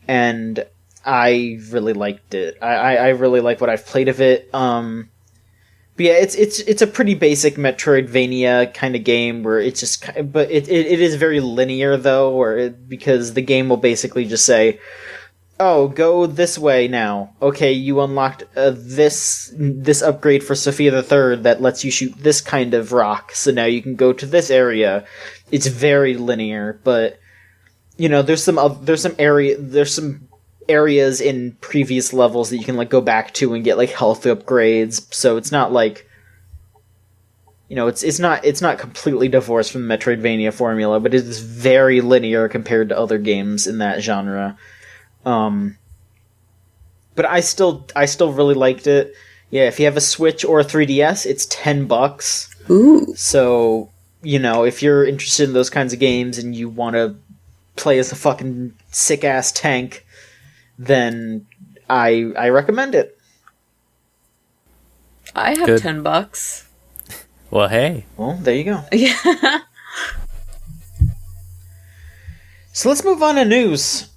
And I really liked it. I really like what I've played of it. But yeah, it's a pretty basic Metroidvania kind of game where it's just, but it is very linear though, because the game will basically just say, oh, go this way now. Okay, you unlocked this upgrade for Sophia the Third that lets you shoot this kind of rock, so now you can go to this area. It's very linear, but there's some areas in previous levels that you can like go back to and get like health upgrades. So it's not like, it's not completely divorced from the Metroidvania formula, but it is very linear compared to other games in that genre. But I still really liked it. Yeah, if you have a Switch or a 3DS, it's $10. Ooh. So, if you're interested in those kinds of games and you want to play as a fucking sick-ass tank, then I recommend it. I have Good. $10. Well, hey. Well, there you go. Yeah. So let's move on to news.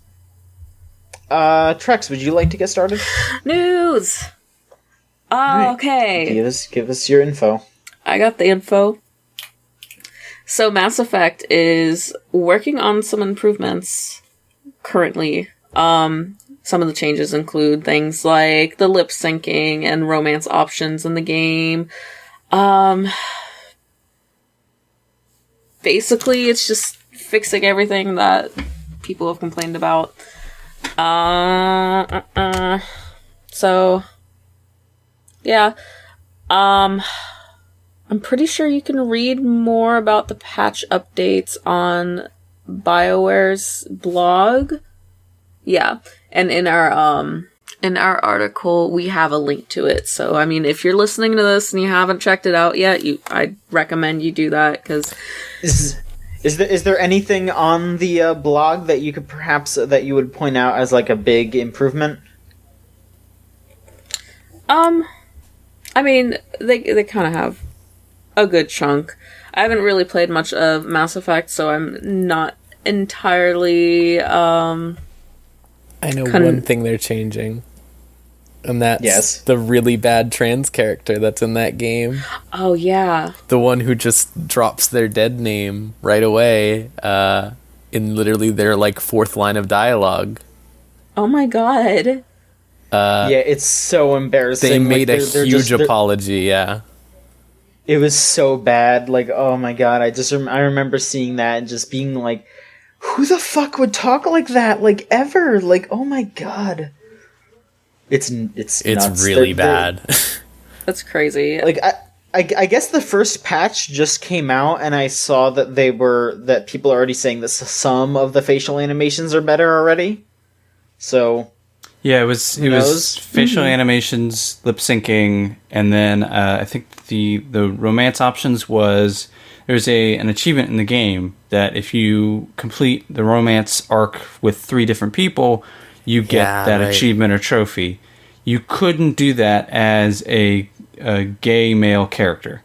Trex, would you like to get started? News. Right. Okay. Give us your info. I got the info. So Mass Effect is working on some improvements currently. Some of the changes include things like the lip syncing and romance options in the game. Basically, it's just fixing everything that people have complained about. So, yeah. I'm pretty sure you can read more about the patch updates on BioWare's blog. Yeah, and in our article we have a link to it. So, I mean, if you're listening to this and you haven't checked it out yet, I'd recommend you do that, because Is there anything on the blog that you could that you would point out as like a big improvement? I mean, they kind of have a good chunk. I haven't really played much of Mass Effect, so I'm not entirely I know one thing they're changing. And that's the really bad trans character that's in that game. Oh, yeah. The one who just drops their dead name right away in literally their, like, fourth line of dialogue. Oh my god. Yeah, it's so embarrassing. They made a huge apology, yeah. It was so bad. Like, oh my god, I remember seeing that and just being like, who the fuck would talk like that? Like, ever? Like, oh my god. It's nuts. Really bad. That's crazy. Like, I guess the first patch just came out, and I saw that people are already saying that some of the facial animations are better already. So, yeah, it was facial animations, lip syncing, and then I think the romance options was there's an achievement in the game that if you complete the romance arc with 3 different people, you get achievement or trophy. You couldn't do that as a gay male character.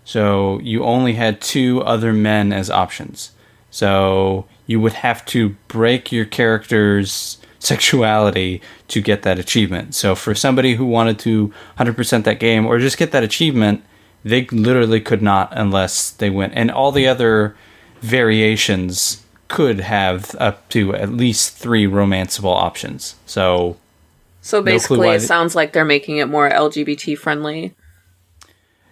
So you only had 2 other men as options. So you would have to break your character's sexuality to get that achievement. So for somebody who wanted to 100% that game or just get that achievement, they literally could not unless they went. And all the other variations could have up to at least 3 romanceable options. So basically, it sounds like they're making it more LGBT friendly.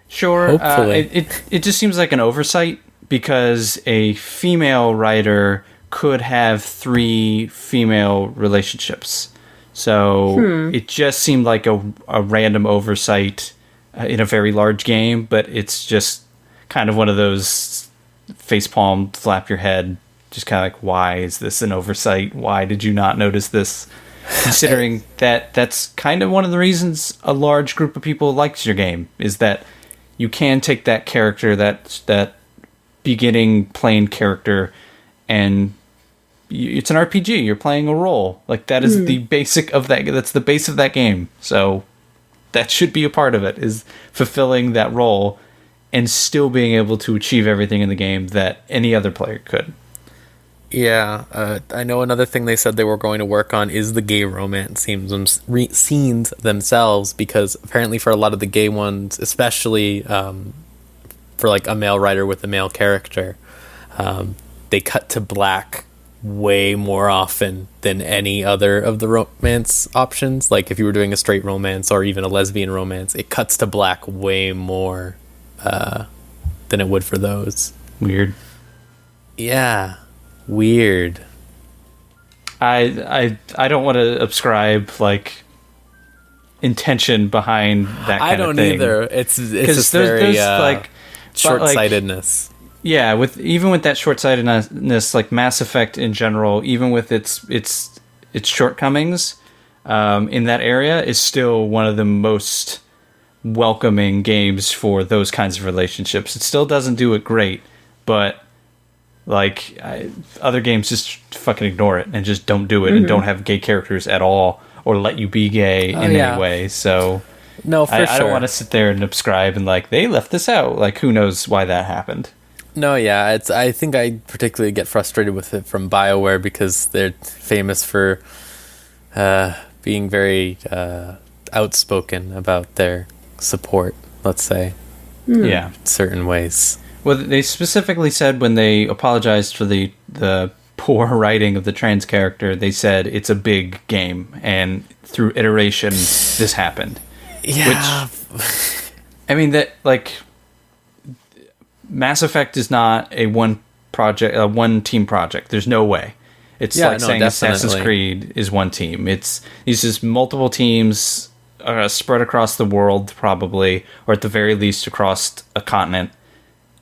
Sure. Hopefully. It just seems like an oversight because a female writer could have 3 female relationships. So it just seemed like a random oversight in a very large game, but it's just kind of one of those facepalm, flap your head, just kind of like, why is this an oversight? Why did you not notice this? Considering that's kind of one of the reasons a large group of people likes your game, is that you can take that character, that beginning plain character, and it's an RPG. You're playing a role. Like, that is the basic of that. That's the base of that game. So that should be a part of it, is fulfilling that role and still being able to achieve everything in the game that any other player could. Yeah, I know another thing they said they were going to work on is the gay romance scenes themselves, because apparently for a lot of the gay ones, especially for like a male writer with a male character, they cut to black way more often than any other of the romance options. Like if you were doing a straight romance or even a lesbian romance, it cuts to black way more than it would for those. Weird. Yeah. Weird. I don't want to ascribe like intention behind that kind of thing. I don't either. It's just very like short-sightedness. Like, yeah, with that short-sightedness, like Mass Effect in general, even with its shortcomings in that area, is still one of the most welcoming games for those kinds of relationships. It still doesn't do it great, but like other games just fucking ignore it and just don't do it and don't have gay characters at all or let you be gay in any way. So no, for sure. I don't want to sit there and subscribe and like they left this out. Like who knows why that happened? No, yeah, I think I particularly get frustrated with it from BioWare because they're famous for being very outspoken about their support. Let's say, yeah, in certain ways. Well, they specifically said when they apologized for the poor writing of the trans character, they said it's a big game, and through iteration, this happened. Yeah. Which, I mean, that like Mass Effect is not a one team project. There's no way. It's saying definitely. Assassin's Creed is one team. It's just multiple teams spread across the world, probably, or at the very least across a continent.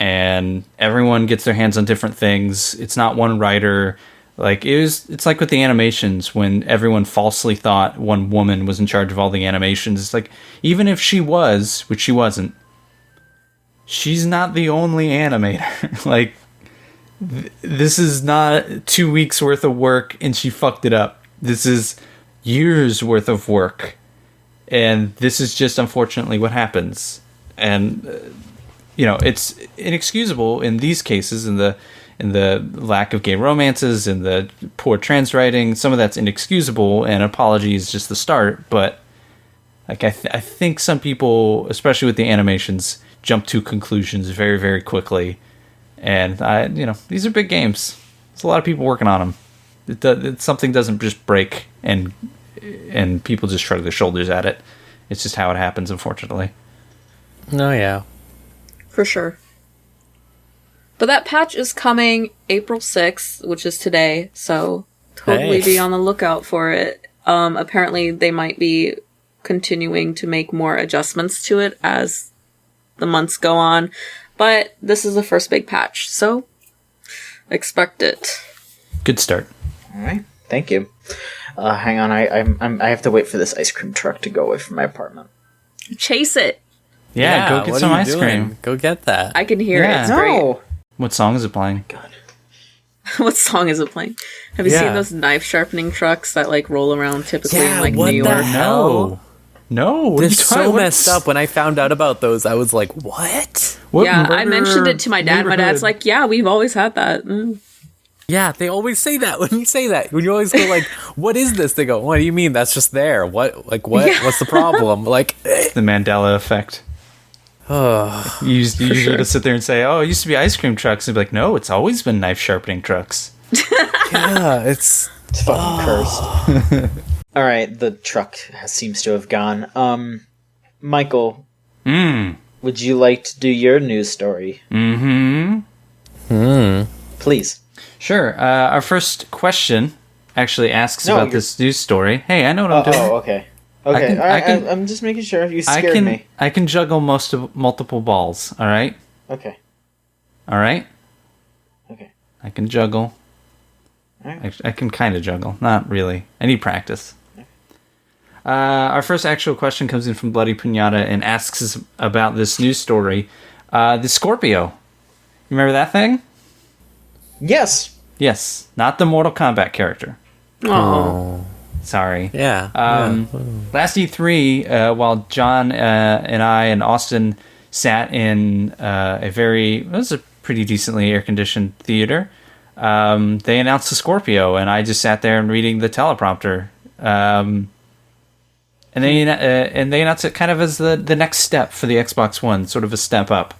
And everyone gets their hands on different things. It's not one writer. Like it's like with the animations when everyone falsely thought one woman was in charge of all the animations. It's like, even if she was, which she wasn't, she's not the only animator. Like this is not 2 weeks worth of work and she fucked it up. This is years worth of work. And this is just unfortunately what happens. And it's inexcusable in these cases, in the lack of gay romances, in the poor trans writing. Some of that's inexcusable, and apology is just the start. But like I think some people, especially with the animations, jump to conclusions very, very quickly. And these are big games. There's a lot of people working on them. Something doesn't just break and people just shrug their shoulders at it. It's just how it happens, unfortunately. No, yeah. For sure. But that patch is coming April 6th, which is today, so totally be on the lookout for it. Apparently they might be continuing to make more adjustments to it as the months go on, but this is the first big patch, so expect it. Good start. All right, thank you. Hang on, I have to wait for this ice cream truck to go away from my apartment. Chase it. Yeah, go get some ice cream. Go get that. I can hear it. It's great. What song is it playing? God. What song is it playing? Have you seen those knife sharpening trucks that like roll around typically in like New York? No. They're so messed up. When I found out about those, I was like, what? I mentioned it to my dad. My dad's like, yeah, we've always had that. Yeah, they always say that when you say that. When you always go like, what is this? They go, what do you mean? That's just there. What? Like, what? Yeah. What's the problem? Like, the Mandela effect. You usually just sit there and say, it used to be ice cream trucks. And be like, no, it's always been knife sharpening trucks. Yeah, it's fucking cursed. All right, the truck seems to have gone. Michael, would you like to do your news story? Please. Sure. Our first question actually asks about this news story. Hey, I know what I'm doing. Oh, okay. Okay, I'm just making sure. You scared me. I can juggle multiple balls. All right. Okay. All right. Okay. I can juggle. All right. I can kind of juggle. Not really. I need practice. Our first actual question comes in from Bloody Pinata and asks us about this news story. The Scorpio. You remember that thing? Yes. Yes. Not the Mortal Kombat character. Oh. Sorry. Yeah. Last E3, while John and I and Austin sat in it was a pretty decently air-conditioned theater, they announced the Scorpio, and I just sat there and reading the teleprompter. And they announced it kind of as the next step for the Xbox One, sort of a step up.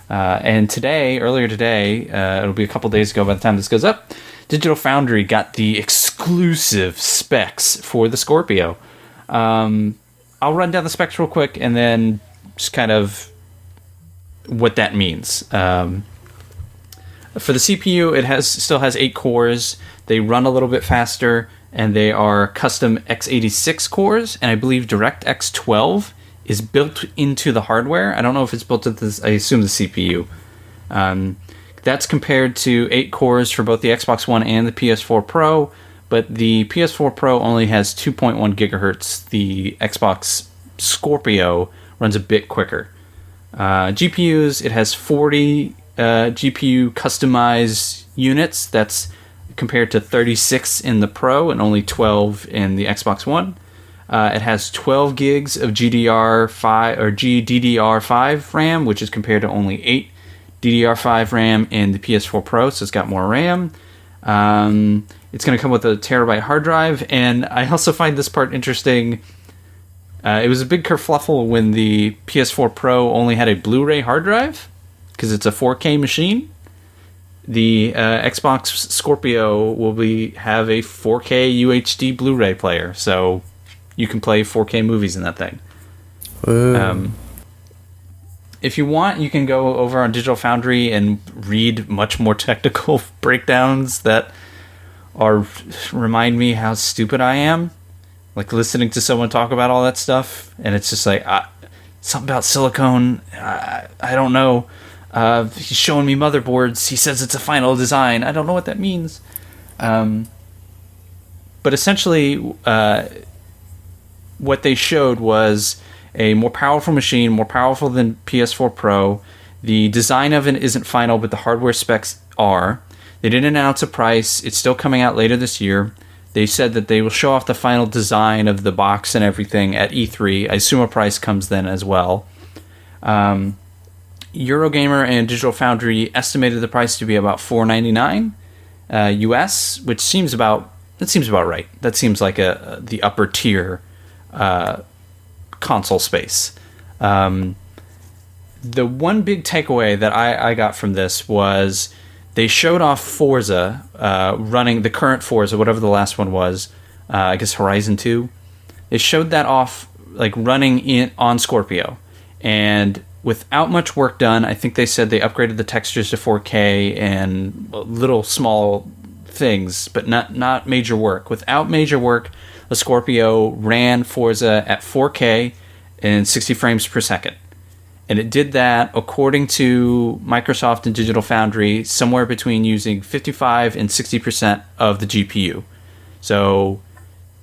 And earlier today, it'll be a couple days ago by the time this goes up, Digital Foundry got the exclusive specs for the Scorpio. I'll run down the specs real quick and then just kind of what that means. For the CPU, it still has 8 cores. They run a little bit faster, and they are custom x86 cores, and I believe DirectX 12 is built into the hardware. I don't know if it's built into this. I assume the CPU. That's compared to 8 cores for both the Xbox One and the PS4 Pro, but the PS4 Pro only has 2.1 gigahertz. The Xbox Scorpio runs a bit quicker. GPUs, it has 40 GPU customized units. That's compared to 36 in the Pro and only 12 in the Xbox One. It has 12 gigs of GDDR5 RAM, which is compared to only 8 DDR5 RAM in the PS4 Pro, so it's got more RAM. It's going to come with a terabyte hard drive, and I also find this part interesting. It was a big kerfluffle when the PS4 Pro only had a Blu-ray hard drive, because it's a 4K machine. The Xbox Scorpio will have a 4K UHD Blu-ray player, so you can play 4K movies in that thing. If you want, you can go over on Digital Foundry and read much more technical breakdowns that remind me how stupid I am. Like listening to someone talk about all that stuff, and it's just like something about silicone. I don't know. He's showing me motherboards. He says it's a final design. I don't know what that means. But essentially, what they showed was a more powerful machine, more powerful than PS4 Pro. The design of it isn't final, but the hardware specs are. They didn't announce a price. It's still coming out later this year. They said that they will show off the final design of the box and everything at E3. I assume a price comes then as well. Eurogamer and Digital Foundry estimated the price to be about $499 US, which seems about right. That seems like the upper tier console space. The one big takeaway that I got from this was they showed off Forza running the current Forza, whatever the last one was. I guess Horizon 2. They showed that off like running on Scorpio, and without much work done. I think they said they upgraded the textures to 4K and little small things, but not major work. Without major work, the Scorpio ran Forza at 4K and 60 frames per second. And it did that, according to Microsoft and Digital Foundry, somewhere between using 55 and 60% of the GPU. So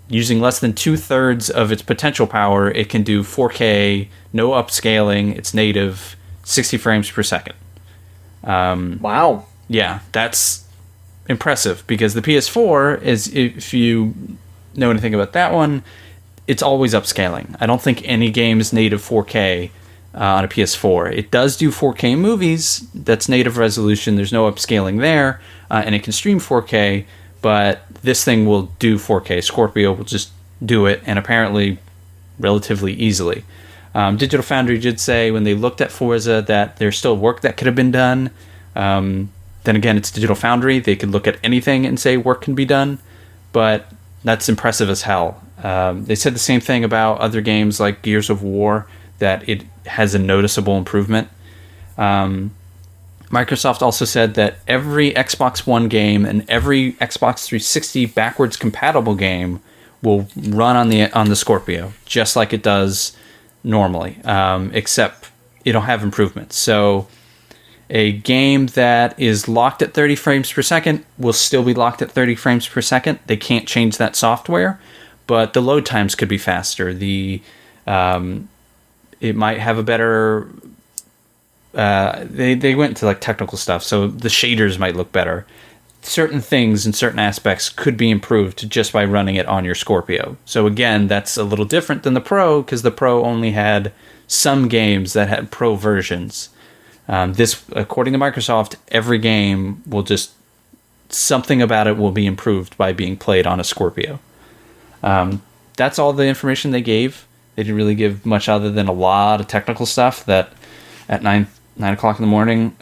using less than 2/3 of its potential power, it can do 4K, no upscaling, it's native, 60 frames per second. Wow. Yeah, that's impressive, because the PS4 is, if you know anything about that one, it's always upscaling. I don't think any game is native 4K on a PS4. It does do 4K movies, that's native resolution, there's no upscaling there, and it can stream 4K, but this thing will do 4K. Scorpio will just do it, and apparently relatively easily. Digital Foundry did say when they looked at Forza that there's still work that could have been done. Then again, it's Digital Foundry. They could look at anything and say work can be done, but that's impressive as hell. They said the same thing about other games like Gears of War, that has a noticeable improvement. Microsoft also said that every Xbox One game and every Xbox 360 backwards compatible game will run on the Scorpio, just like it does normally, except it'll have improvements. So a game that is locked at 30 frames per second will still be locked at 30 frames per second. They can't change that software, but the load times could be faster. It might have a better... they went into like technical stuff, so the shaders might look better. Certain things and certain aspects could be improved just by running it on your Scorpio. So again, that's a little different than the Pro, because the Pro only had some games that had Pro versions. This, according to Microsoft, every game will just... something about it will be improved by being played on a Scorpio. That's all the information they gave. They didn't really give much other than a lot of technical stuff that at 9 o'clock in the morning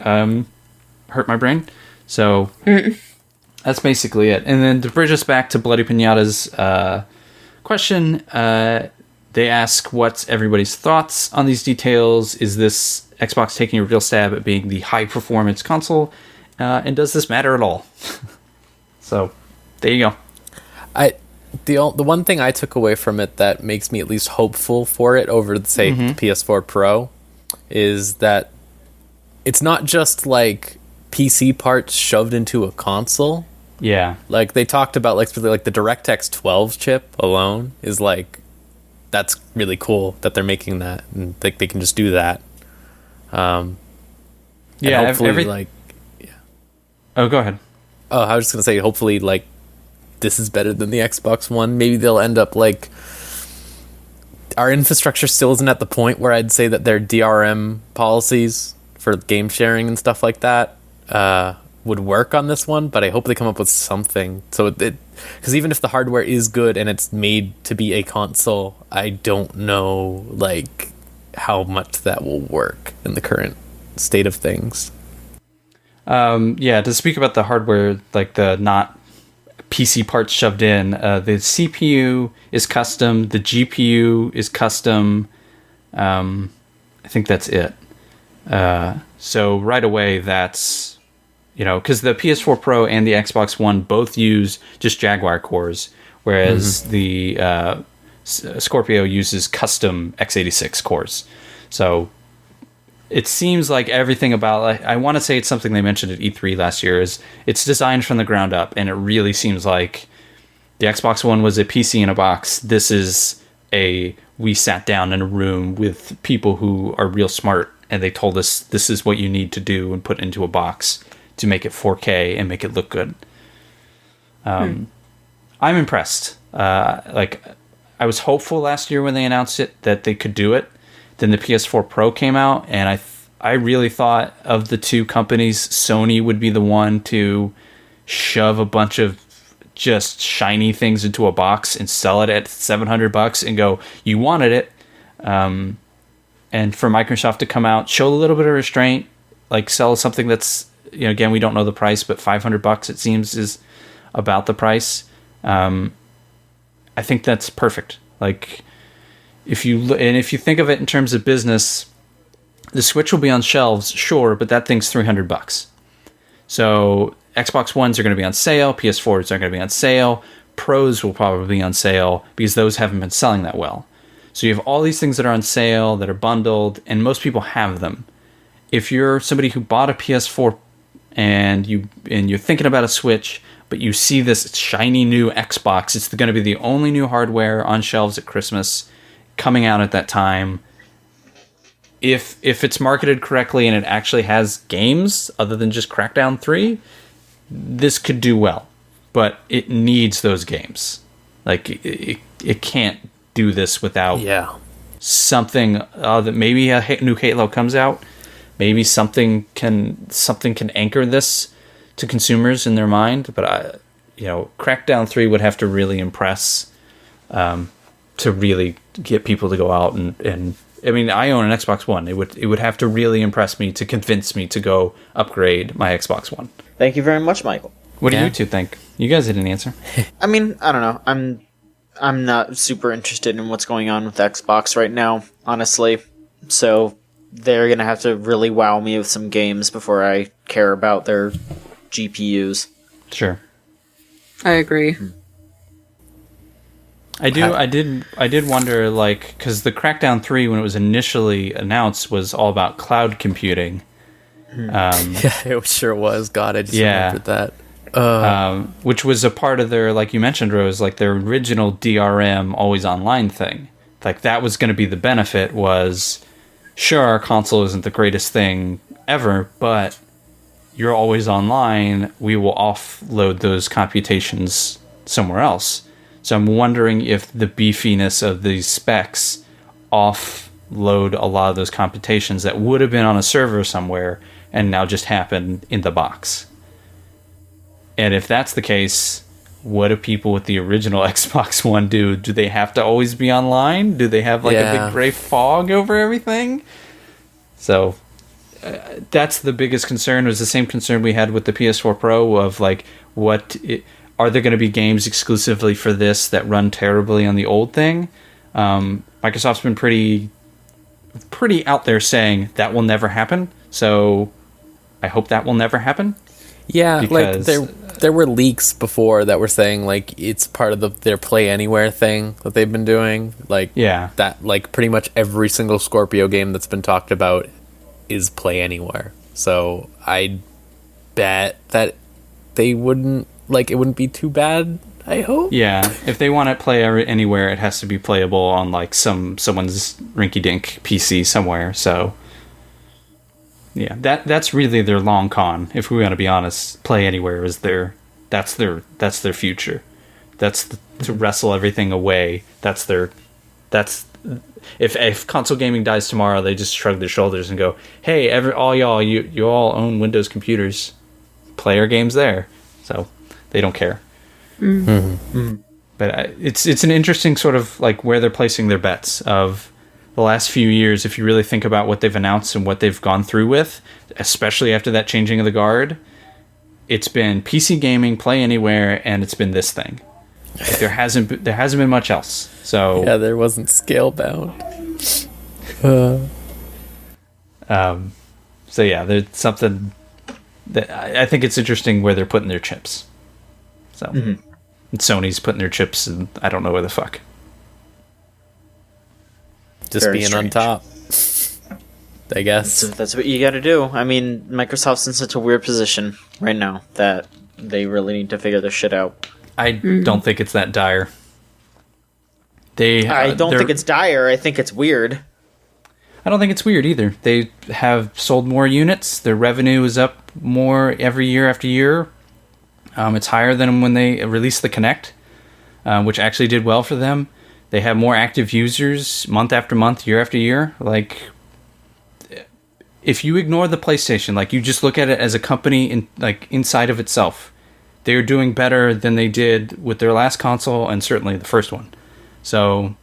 hurt my brain. So that's basically it. And then to bridge us back to Bloody Pinata's question, they ask what's everybody's thoughts on these details. Is this Xbox taking a real stab at being the high-performance console? And does this matter at all? So, there you go. The one thing I took away from it that makes me at least hopeful for it over, say, the PS4 Pro is that it's not just like PC parts shoved into a console. Yeah. Like they talked about, like specifically like the DirectX 12 chip alone is like, that's really cool that they're making that, and they can just do that. Yeah. Hopefully, Oh, go ahead. Oh, I was just gonna say, hopefully, like, this is better than the Xbox One. Maybe they'll end up like, our infrastructure still isn't at the point where I'd say that their DRM policies for game sharing and stuff like that would work on this one, but I hope they come up with something. So because even if the hardware is good and it's made to be a console, I don't know like how much that will work in the current state of things. Yeah, to speak about the hardware, like the not PC parts shoved in, the CPU is custom, the GPU is custom. I think that's it. So right away, that's, because the PS4 Pro and the Xbox One both use just Jaguar cores, whereas the Scorpio uses custom x86 cores. So it seems like everything about, I want to say it's something they mentioned at E3 last year, is it's designed from the ground up, and it really seems like the Xbox One was a PC in a box. This is we sat down in a room with people who are real smart, and they told us this is what you need to do and put into a box to make it 4K and make it look good. I'm impressed. I was hopeful last year when they announced it that they could do it. Then the PS4 Pro came out, and I really thought of the two companies, Sony would be the one to shove a bunch of just shiny things into a box and sell it at $700 and go, you wanted it. And for Microsoft to come out, show a little bit of restraint, like sell something that's, again, we don't know the price, but $500 it seems is about the price. I think that's perfect. Like, if you think of it in terms of business, the Switch will be on shelves, sure, but that thing's $300. So Xbox Ones are going to be on sale, PS4s are going to be on sale, Pros will probably be on sale because those haven't been selling that well. So you have all these things that are on sale, that are bundled, and most people have them. If you're somebody who bought a PS4 and you're thinking about a Switch, but you see this shiny new Xbox, it's going to be the only new hardware on shelves at Christmas coming out at that time. If it's marketed correctly and it actually has games other than just Crackdown 3, this could do well. But it needs those games. Like, it can't do this without something that maybe a new Halo comes out. Maybe something can anchor this to consumers in their mind. But Crackdown 3 would have to really impress to really get people to go out and I mean, I own an Xbox One. It would have to really impress me to convince me to go upgrade my Xbox One. Thank you very much, Michael. What do you two think? You guys didn't answer. I mean, I don't know. I'm not super interested in what's going on with Xbox right now, honestly. So they're going to have to really wow me with some games before I care about their GPUs. Sure. I agree. I did wonder, like, because the Crackdown 3, when it was initially announced, was all about cloud computing. Yeah, it sure was. God, I just remembered that. Which was a part of their, like you mentioned, Rose, like their original DRM always online thing. Like, that was going to be the benefit was, sure, our console isn't the greatest thing ever, but you're always online. We will offload those computations somewhere else. So I'm wondering if the beefiness of these specs offload a lot of those computations that would have been on a server somewhere and now just happen in the box. And if that's the case, what do people with the original Xbox One do? Do they have to always be online? Do they have like a big gray fog over everything? So that's the biggest concern. It was the same concern we had with the PS4 Pro of like, are there going to be games exclusively for this that run terribly on the old thing? Microsoft's been pretty out there saying that will never happen. So I hope that will never happen. Yeah, because like there were leaks before that were saying like it's part of their Play Anywhere thing that they've been doing. Like that, like pretty much every single Scorpio game that's been talked about is Play Anywhere. So I bet that they wouldn't. Like, it wouldn't be too bad, I hope. Yeah, if they want to play anywhere, it has to be playable on, like, someone's rinky-dink PC somewhere, so... Yeah, that's really their long con, if we want to be honest. Play Anywhere is that's their future. That's to wrestle everything away. If console gaming dies tomorrow, they just shrug their shoulders and go, hey, all y'all, you all own Windows computers. Play our games there. So... They don't care. But it's an interesting sort of like where they're placing their bets of the last few years. If you really think about what they've announced and what they've gone through with, especially after that changing of the guard, it's been PC gaming, Play Anywhere, and it's been this thing. Like there hasn't been much else. So yeah, there wasn't Scalebound. So yeah, there's something that I think it's interesting where they're putting their chips. So, and Sony's putting their chips in, I don't know where the fuck. Just Very being strange. on top, I guess. So that's what you got to do. I mean, Microsoft's in such a weird position right now that they really need to figure this shit out. I don't think it's that dire. I don't think it's dire. I think it's weird. I don't think it's weird either. They have sold more units. Their revenue is up more every year after year. It's higher than when they released the Kinect, which actually did well for them. They have more active users month after month, year after year. Like, if you ignore the PlayStation, like you just look at it as a company inside of itself, they're doing better than they did with their last console and certainly the first one. So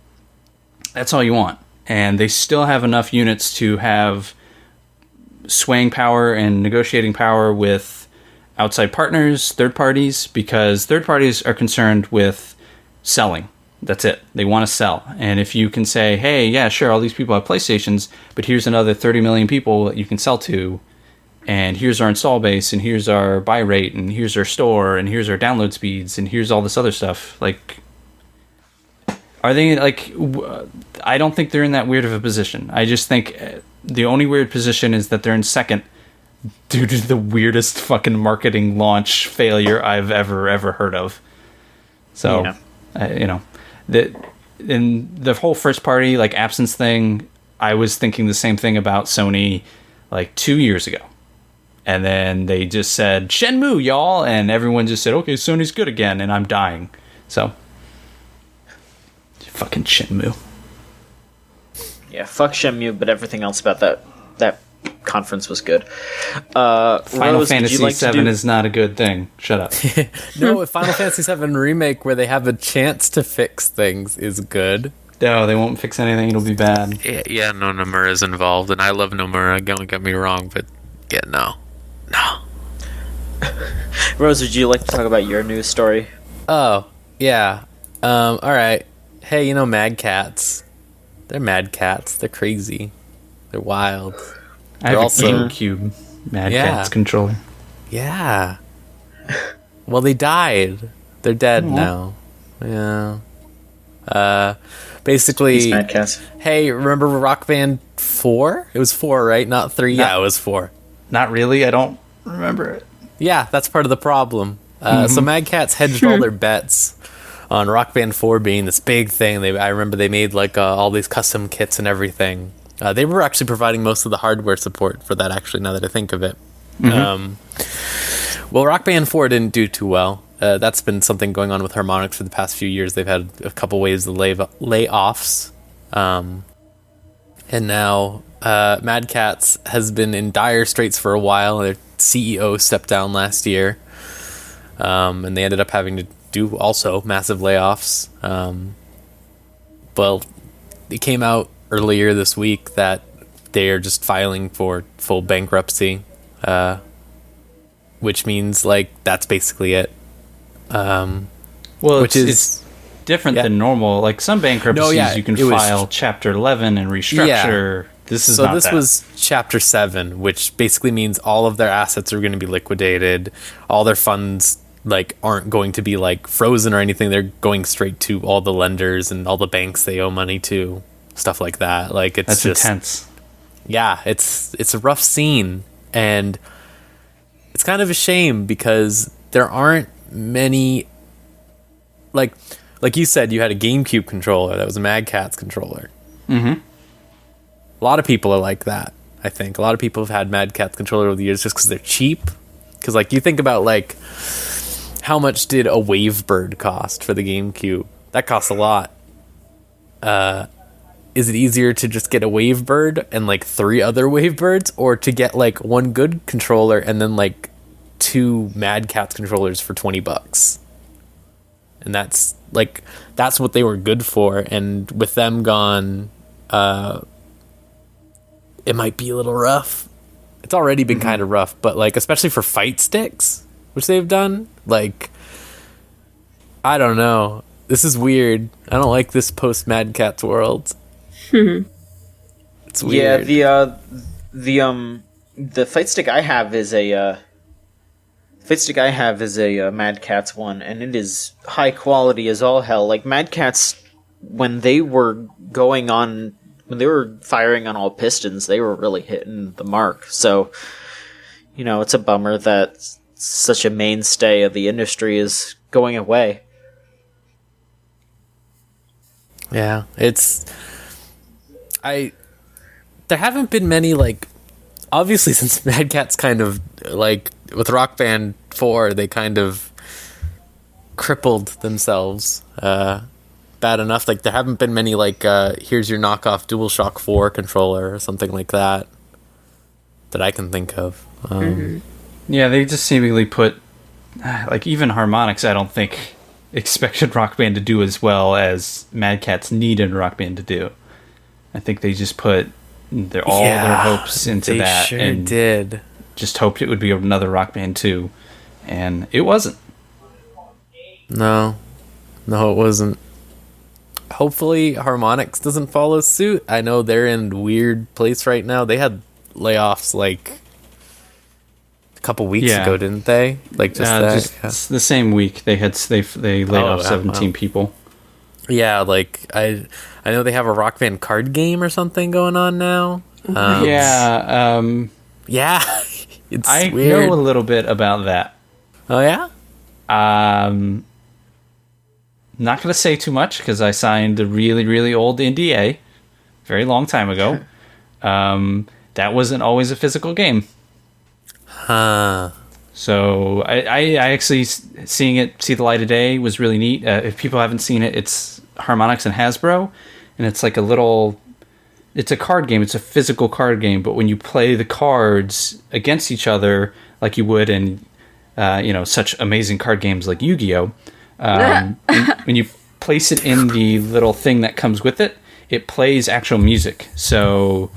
that's all you want. And they still have enough units to have swaying power and negotiating power with outside partners, third parties, because third parties are concerned with selling. That's it. They want to sell. And if you can say, hey, yeah, sure, all these people have PlayStations, but here's another 30 million people that you can sell to, and here's our install base, and here's our buy rate, and here's our store, and here's our download speeds, and here's all this other stuff. Like, are they, like, I don't think they're in that weird of a position. I just think the only weird position is that they're in second due to the weirdest fucking marketing launch failure I've ever heard of. So, in the whole first party like absence thing, I was thinking the same thing about Sony like 2 years ago. And then they just said, Shenmue, y'all, and everyone just said, okay, Sony's good again, and I'm dying. So, fucking Shenmue. Yeah, fuck Shenmue, but everything else about that conference was good. Final Rose, Fantasy VII is not a good thing. Shut up. No, if Final Fantasy VII Remake, where they have a chance to fix things, is good. No, they won't fix anything. It'll be bad. Yeah, no Nomura's involved, and I love Nomura, don't get me wrong, but yeah, no. Rose, would you like to talk about your news story? Oh, yeah. Alright. Hey, Mad Cats. They're mad cats. They're crazy. They're wild. I have also- a GameCube Mad Yeah. Catz controller. Yeah. Well, they died. They're dead now. Yeah. Basically, These Mad Cats. hey, remember Rock Band 4? It was 4, right? Not 3? Yeah, it was 4. Not really. I don't remember it. Yeah, that's part of the problem. So Mad Catz hedged all their bets on Rock Band 4 being this big thing. I remember they made like all these custom kits and everything. They were actually providing most of the hardware support for that, actually, now that I think of it. Well, Rock Band 4 didn't do too well. That's been something going on with Harmonix for the past few years. They've had a couple waves of layoffs. And now Mad Catz has been in dire straits for a while. Their CEO stepped down last year. And they ended up having to do also massive layoffs. Well, it came out earlier this week that they are just filing for full bankruptcy, which means like that's basically it. Well, Which it's different yeah. than normal. Like some bankruptcies, No, yeah, you can it was- file Chapter 11 and restructure. This is So not this that. was Chapter 7, which basically means all of their assets are going to be liquidated. All their funds like aren't going to be like frozen or anything. They're going straight to all the lenders and all the banks they owe money to, stuff like that. Like it's That's just intense. yeah, it's a rough scene, and it's kind of a shame because there aren't many like you said, you had a GameCube controller that was a Mad Catz controller. Mm-hmm. A lot of people are like that. I think a lot of people have had Mad Catz controller over the years just because they're cheap. Because like you think about like how much did a Wavebird cost for the GameCube? That costs a lot. Is it easier to just get a Wavebird and like 3 other Wavebirds, or to get like one good controller and then like 2 Mad Catz controllers for $20? And that's what they were good for. And with them gone, it might be a little rough. It's already been kind of rough, but like especially for fight sticks, which they've done, like I don't know. This is weird. I don't like this post Mad Catz world. It's weird. Yeah, the fight stick I have is a Mad Catz one, and it is high quality as all hell. Like Mad Catz, when they were firing on all pistons, they were really hitting the mark. So, you know, it's a bummer that such a mainstay of the industry is going away. Yeah, there haven't been many, like, obviously since Mad Catz kind of, like, with Rock Band 4, they kind of crippled themselves, bad enough. Like, there haven't been many, like, here's your knockoff DualShock 4 controller or something like that I can think of. Yeah, they just seemingly put, like, even Harmonix, I don't think, expected Rock Band to do as well as Mad Catz needed Rock Band to do. I think they just put their hopes into that, Sure and did. just hoped it would be another Rock Band 2, and it wasn't. No, it wasn't. Hopefully Harmonix doesn't follow suit. I know they're in a weird place right now. They had layoffs like a couple weeks Yeah. ago, didn't they? Like Just the same week they laid off 17 wow. people. Yeah, like I know they have a Rock Band card game or something going on now. Yeah, It's I weird. know a little bit about that. Oh yeah? Not going to say too much because I signed a really, really old NDA very long time ago. That wasn't always a physical game. Huh. So I actually see the light of day was really neat. If people haven't seen it, it's Harmonix and Hasbro, and it's like it's a card game. It's a physical card game, but when you play the cards against each other, like you would in such amazing card games like Yu-Gi-Oh, when you place it in the little thing that comes with it, it plays actual music. So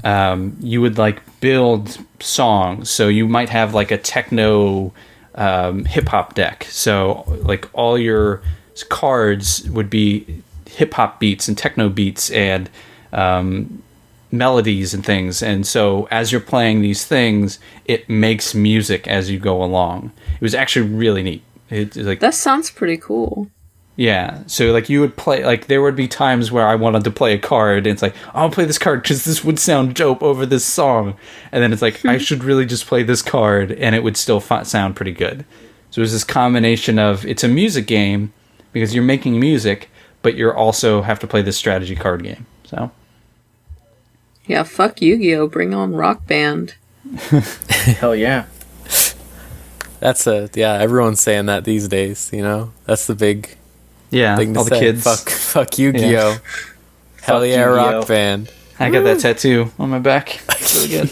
you would like build songs. So you might have like a techno hip hop deck. So like all your cards would be hip hop beats and techno beats, and melodies and things, and so as you're playing these things, it makes music as you go along. It was actually really neat. It's like, That sounds pretty cool. yeah, so like you would play, like there would be times where I wanted to play a card, and it's like, I'll play this card because this would sound dope over this song, and then it's like, I should really just play this card, and it would still sound pretty good. So it was this combination of, it's a music game because you're making music, but you also have to play this strategy card game. So Yeah, fuck Yu-Gi-Oh! Bring on Rock Band. Hell yeah. That's everyone's saying that these days, you know? That's the big yeah, thing to all say. the kids. Fuck Yu-Gi-Oh! Yeah. Hell Fuck yeah, Yu-Gi-Oh! Rock Band. I got that tattoo on my back. It's really good.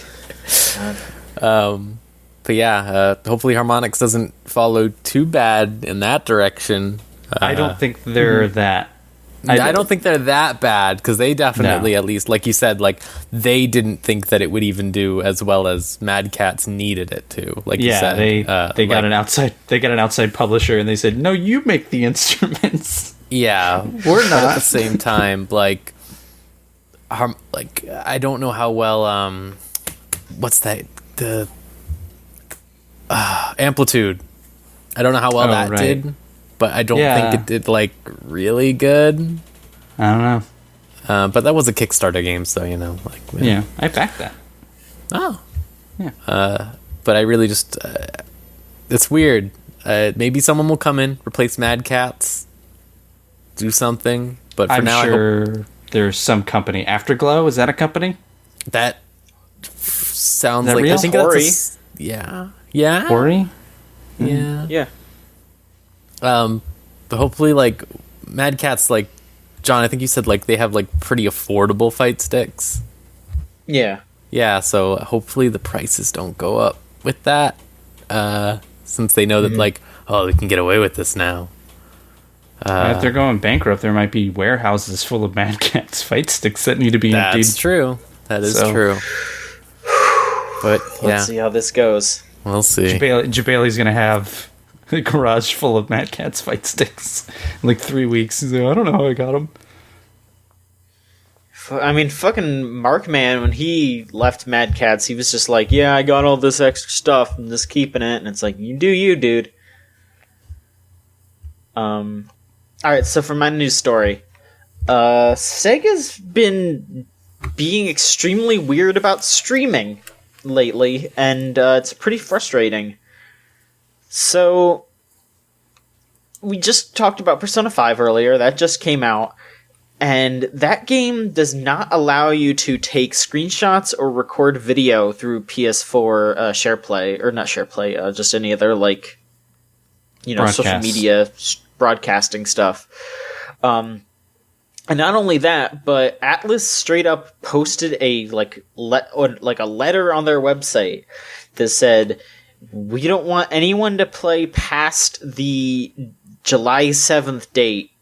But yeah, hopefully Harmonix doesn't follow too bad in that direction. I don't think they're that. I don't think they're that bad, because they definitely, at least, like you said, like they didn't think that it would even do as well as Mad Catz needed it to. Like you said, they got an outside publisher, and they said, no, you make the instruments. Yeah, We're but at not. the same time, like I don't know how well what's that, the Amplitude. I don't know how well that right. did, but I don't Yeah. think it did like really good. I don't know. But that was a Kickstarter game, so you know, like Yeah, I backed that. Oh, Yeah. but I really just it's weird. Maybe someone will come in, replace Mad Catz, do something. But for I'm now, sure there's some company. Afterglow, is that a company? that sounds Is that like real? I think Ori. that's yeah. Ori? Yeah. Yeah. But hopefully, like Mad Catz, like John, I think you said like they have like pretty affordable fight sticks. Yeah. Yeah, so hopefully the prices don't go up with that, since they know that like, oh, they can get away with this now. If they're going bankrupt, there might be warehouses full of Mad Catz fight sticks that need to be emptied. That's true. That is So- true. But yeah, Let's see how this goes. we'll see. Jabali's gonna have a garage full of Mad Catz fight sticks in like 3 weeks. He's like, I don't know how I got them. I mean, fucking Markman, when he left Mad Catz, he was just like, yeah, I got all this extra stuff, I'm just keeping it. And it's like, you do you, dude. Alright, so for my news story, Sega's been being extremely weird about streaming lately, and it's pretty frustrating. So, we just talked about Persona 5 earlier, that just came out. And that game does not allow you to take screenshots or record video through PS4 SharePlay, or not SharePlay, just any other, like, you know, social Broadcast. media broadcasting stuff. And not only that, but Atlas straight up posted a a letter on their website that said, "We don't want anyone to play past the July 7th date."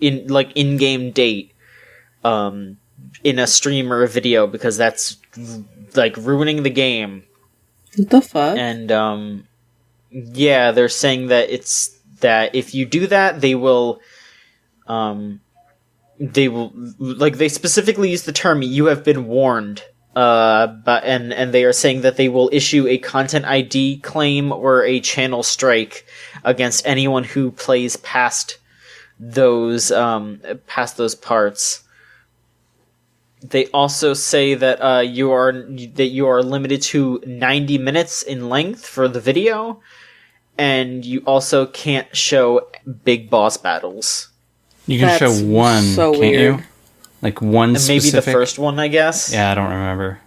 In-game date in a stream or a video, because that's like ruining the game. What the fuck? And yeah, they're saying that it's that if you do that, they will like, they specifically use the term "you have been warned," but and they are saying that they will issue a content ID claim or a channel strike against anyone who plays past those parts. They also say that you are limited to 90 minutes in length for the video, and you also can't show big boss battles. You can That's show one, so can't weird. you? Like one And maybe specific. the first one, I guess. Yeah, I don't remember.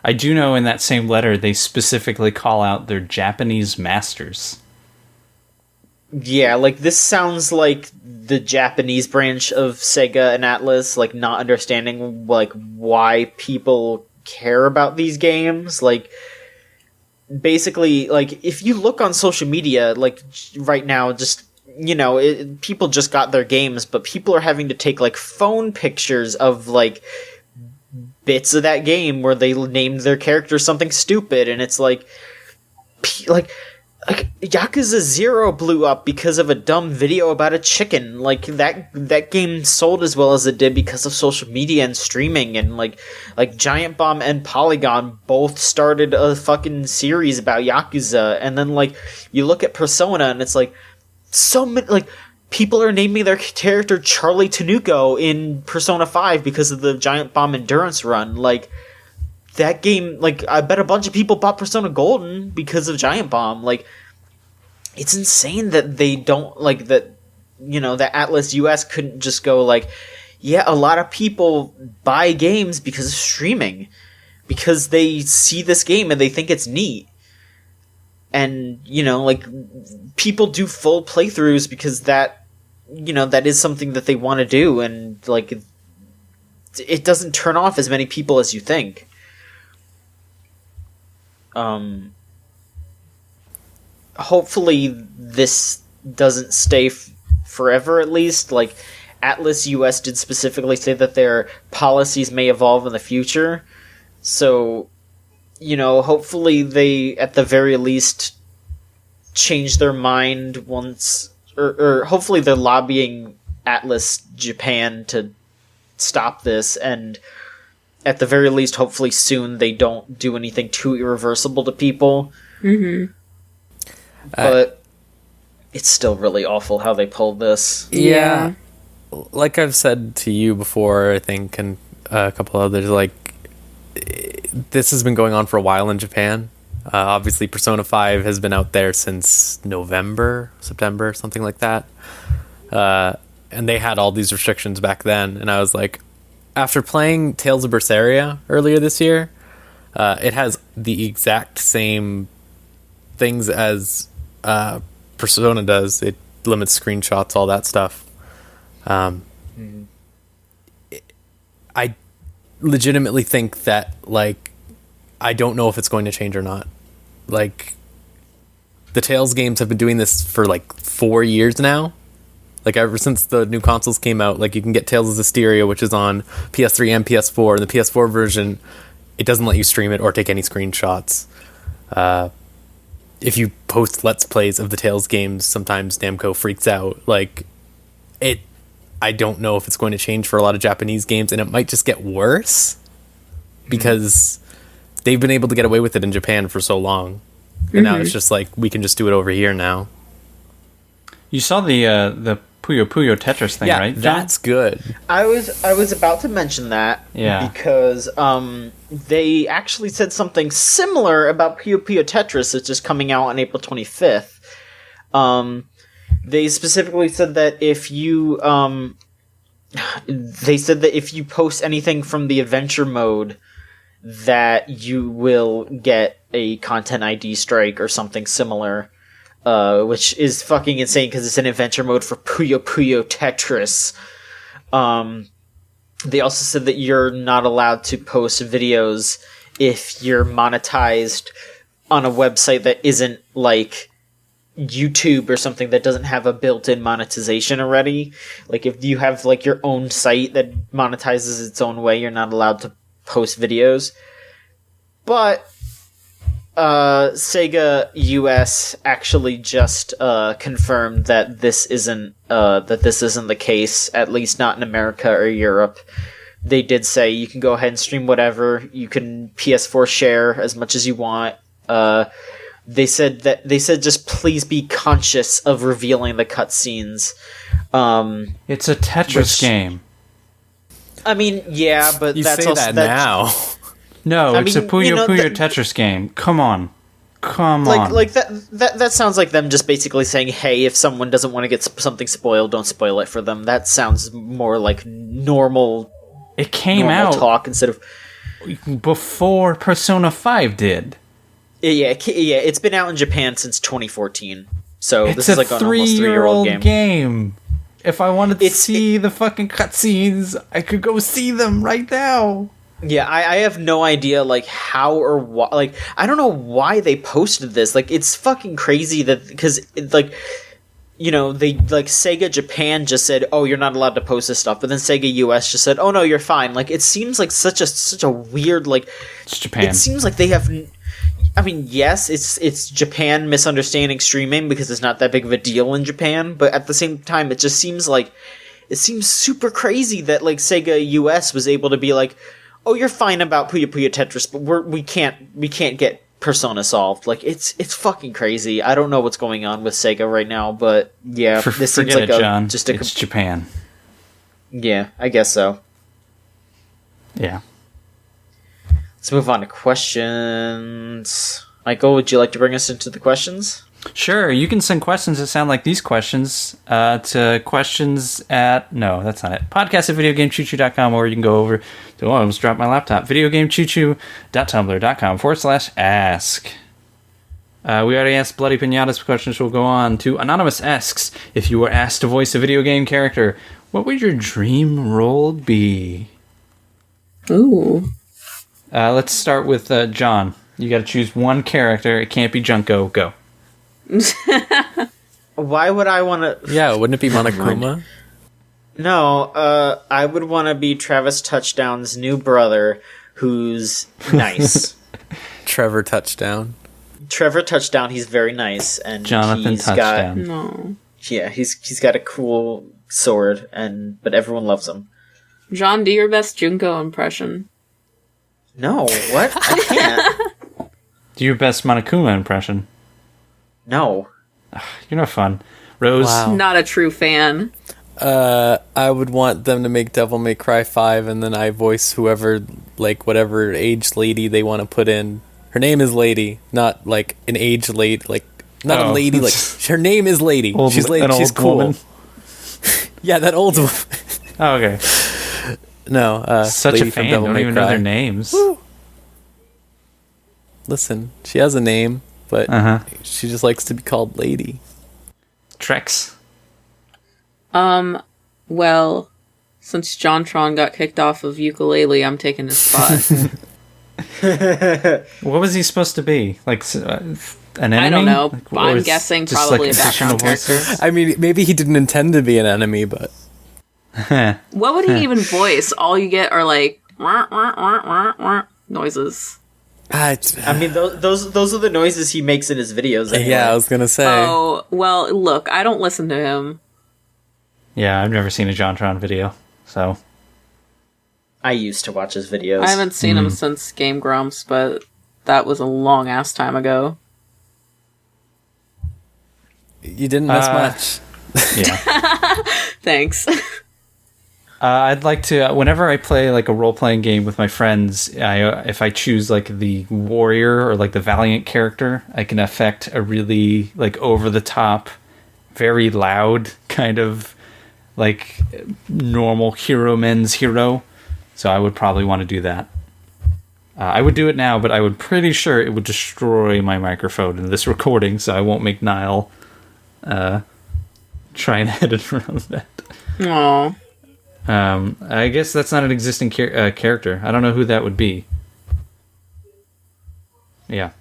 I do know in that same letter they specifically call out their Japanese masters. Yeah, like, this sounds like the Japanese branch of Sega and Atlas, like, not understanding, like, why people care about these games. Like, basically, like, if you look on social media, like, right now, just, you know, people just got their games, but people are having to take, like, phone pictures of, like, bits of that game where they named their character something stupid, and it's like, like Yakuza 0 blew up because of a dumb video about a chicken. Like that game sold as well as it did because of social media and streaming, and like Giant Bomb and Polygon both started a fucking series about Yakuza. And then like you look at Persona and it's like so many like people are naming their character Charlie Tanuko in Persona 5 because of the Giant Bomb endurance run. Like that game, like, I bet a bunch of people bought Persona Golden because of Giant Bomb. Like, it's insane that they don't, like, that, you know, that Atlas US couldn't just go, like, yeah, a lot of people buy games because of streaming. Because they see this game and they think it's neat. And, you know, like, people do full playthroughs because that, you know, that is something that they want to do. And, like, it doesn't turn off as many people as you think. Hopefully this doesn't stay forever, at least. Like, Atlas US did specifically say that their policies may evolve in the future. So, you know, hopefully they, at the very least, change their mind once... Or hopefully they're lobbying Atlas Japan to stop this, and... at the very least, hopefully soon they don't do anything too irreversible to people. Mm-hmm. But it's still really awful how they pulled this. Yeah. Like I've said to you before, I think, and a couple others, like, this has been going on for a while in Japan. Obviously, Persona 5 has been out there since September, something like that. And they had all these restrictions back then, and I was like, after playing Tales of Berseria earlier this year, it has the exact same things as Persona does. It limits screenshots, all that stuff. I legitimately think that, like, I don't know if it's going to change or not. Like, the Tales games have been doing this for, like, 4 years now. Like, ever since the new consoles came out, like, you can get Tales of Zestiria, which is on PS3 and PS4. And the PS4 version, it doesn't let you stream it or take any screenshots. If you post Let's Plays of the Tales games, sometimes Namco freaks out. Like, I don't know if it's going to change for a lot of Japanese games, and it might just get worse. Because they've been able to get away with it in Japan for so long. And now it's just like, we can just do it over here now. You saw the Puyo Puyo Tetris thing, right? That's good. I was about to mention that, because they actually said something similar about Puyo Puyo Tetris that's just coming out on April 25th. They specifically said that if you post anything from the adventure mode, that you will get a content ID strike or something similar. Which is fucking insane because it's an adventure mode for Puyo Puyo Tetris. They also said that you're not allowed to post videos if you're monetized on a website that isn't like YouTube or something that doesn't have a built-in monetization already. Like, if you have like your own site that monetizes its own way, you're not allowed to post videos. But Sega US actually just confirmed that this isn't the case, at least not in America or Europe. They did say you can go ahead and stream whatever. You can PS4 share as much as you want. They said just please be conscious of revealing the cutscenes. It's a Tetris game. I mean, yeah, but You that's say also that now. No, it's a Puyo Puyo that, Tetris game. Come on. Like that sounds like them just basically saying, hey, if someone doesn't want to get something spoiled, don't spoil it for them. That sounds more like normal. It came out talk instead of before Persona 5 did. Yeah, it's been out in Japan since 2014. So It's this is like an almost 3-year-old game. If I wanted to see the fucking cutscenes, I could go see them right now. Yeah, I have no idea, like, how or why, like, I don't know why they posted this. Like, it's fucking crazy that, because, like, you know, they, like, Sega Japan just said, oh, you're not allowed to post this stuff, but then Sega US just said, oh, no, you're fine. Like, it seems like such a weird, like... It's Japan. It seems like they have... I mean, yes, it's Japan misunderstanding streaming because it's not that big of a deal in Japan, but at the same time, it just seems like it seems super crazy that like Sega US was able to be like, "Oh, you're fine about Puyo Puyo Tetris, but we can't get Persona solved." Like it's fucking crazy. I don't know what's going on with Sega right now, but yeah, this seems like John. It's Japan. Yeah, I guess so. Yeah. Let's move on to questions. Michael, would you like to bring us into the questions? Sure, you can send questions that sound like these questions to questions at... No, that's not it. Podcast at videogamechoochoo.com, or you can go over to... Oh, I almost dropped my laptop. videogamechoochoo.tumblr.com/ask. We already asked Bloody Pinatas questions. We'll go on to Anonymous asks, if you were asked to voice a video game character, what would your dream role be? Ooh. Let's start with John. You got to choose one character. It can't be Junko. Go. Why would I want to... Yeah, wouldn't it be Monokuma? No, I would want to be Travis Touchdown's new brother, who's nice. Trevor Touchdown. Trevor Touchdown, he's very nice, and Jonathan he's Touchdown. No. He's got a cool sword, but everyone loves him. John, do your best Junko impression. No, what? I can't. Do your best Monokuma impression. No. You're no fun. Rose. Wow. Not a true fan. I would want them to make Devil May Cry 5, and then I voice whoever, like, whatever age lady they want to put in. Her name is Lady, not, like, an age lady, like, not a lady, like, her name is Lady. She's Lady, she's cool. Woman. Yeah, that old woman. Oh, okay. No, Such Lady a from fan. Devil Don't May even know Cry. their names. Woo. Listen, she has a name, but she just likes to be called Lady. Trex. Well, since JonTron got kicked off of ukulele, I'm taking his spot. What was he supposed to be? Like an enemy? I don't know. Like, I'm or is guessing just probably like a background additional character. I mean, maybe he didn't intend to be an enemy, but... What would he even voice? All you get are like wah, wah, wah, wah, wah, noises. I mean, those are the noises he makes in his videos. Anyway. Yeah, I was gonna say. Oh, well, look, I don't listen to him. Yeah, I've never seen a JonTron video, so... I used to watch his videos. I haven't seen him since Game Grumps, but that was a long ass time ago. You didn't miss much. Yeah. Thanks. I'd like to, whenever I play like a role-playing game with my friends, if I choose like the warrior or like the valiant character, I can affect a really like over-the-top, very loud kind of like normal men's hero. So I would probably want to do that. I would do it now, but I would pretty sure it would destroy my microphone in this recording, so I won't make Niall try and edit around that. Aww. I guess that's not an existing character. I don't know who that would be. Yeah.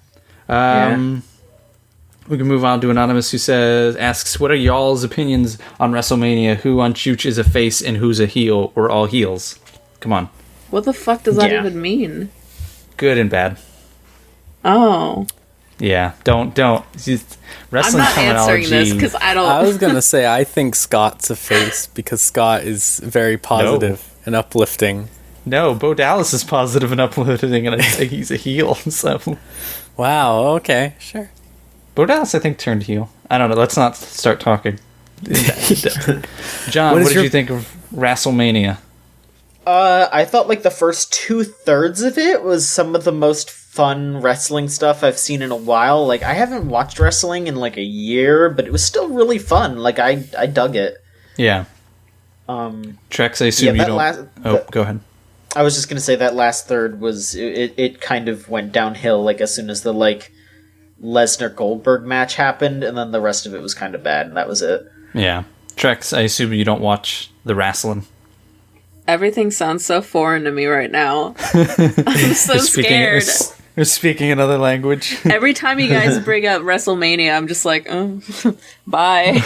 We can move on to Anonymous, who asks, what are y'all's opinions on WrestleMania? Who on Chooch is a face and who's a heel, or all heels? Come on. What the fuck does that even mean? Good and bad. Oh. Yeah, don't. Just wrestling I'm not answering terminology. this because I don't... I was gonna say, I think Scott's a face, because Scott is very positive and uplifting. No, Bo Dallas is positive and uplifting, and I say he's a heel, so... Wow, okay, sure. Bo Dallas, I think, turned heel. I don't know, let's not start talking. John, what did you think of WrestleMania? I thought like the first 2/3 of it was some of the most fun wrestling stuff I've seen in a while. Like, I haven't watched wrestling in like a year, but it was still really fun. Like, I dug it. Yeah. Trex, I assume you don't... go ahead. I was just gonna say that last third was... It kind of went downhill, like, as soon as the, like, Lesnar-Goldberg match happened, and then the rest of it was kind of bad, and that was it. Yeah. Trex, I assume you don't watch the wrestling. Everything sounds so foreign to me right now. I'm so scared. You're speaking another language. Every time you guys bring up WrestleMania, I'm just like, oh, bye.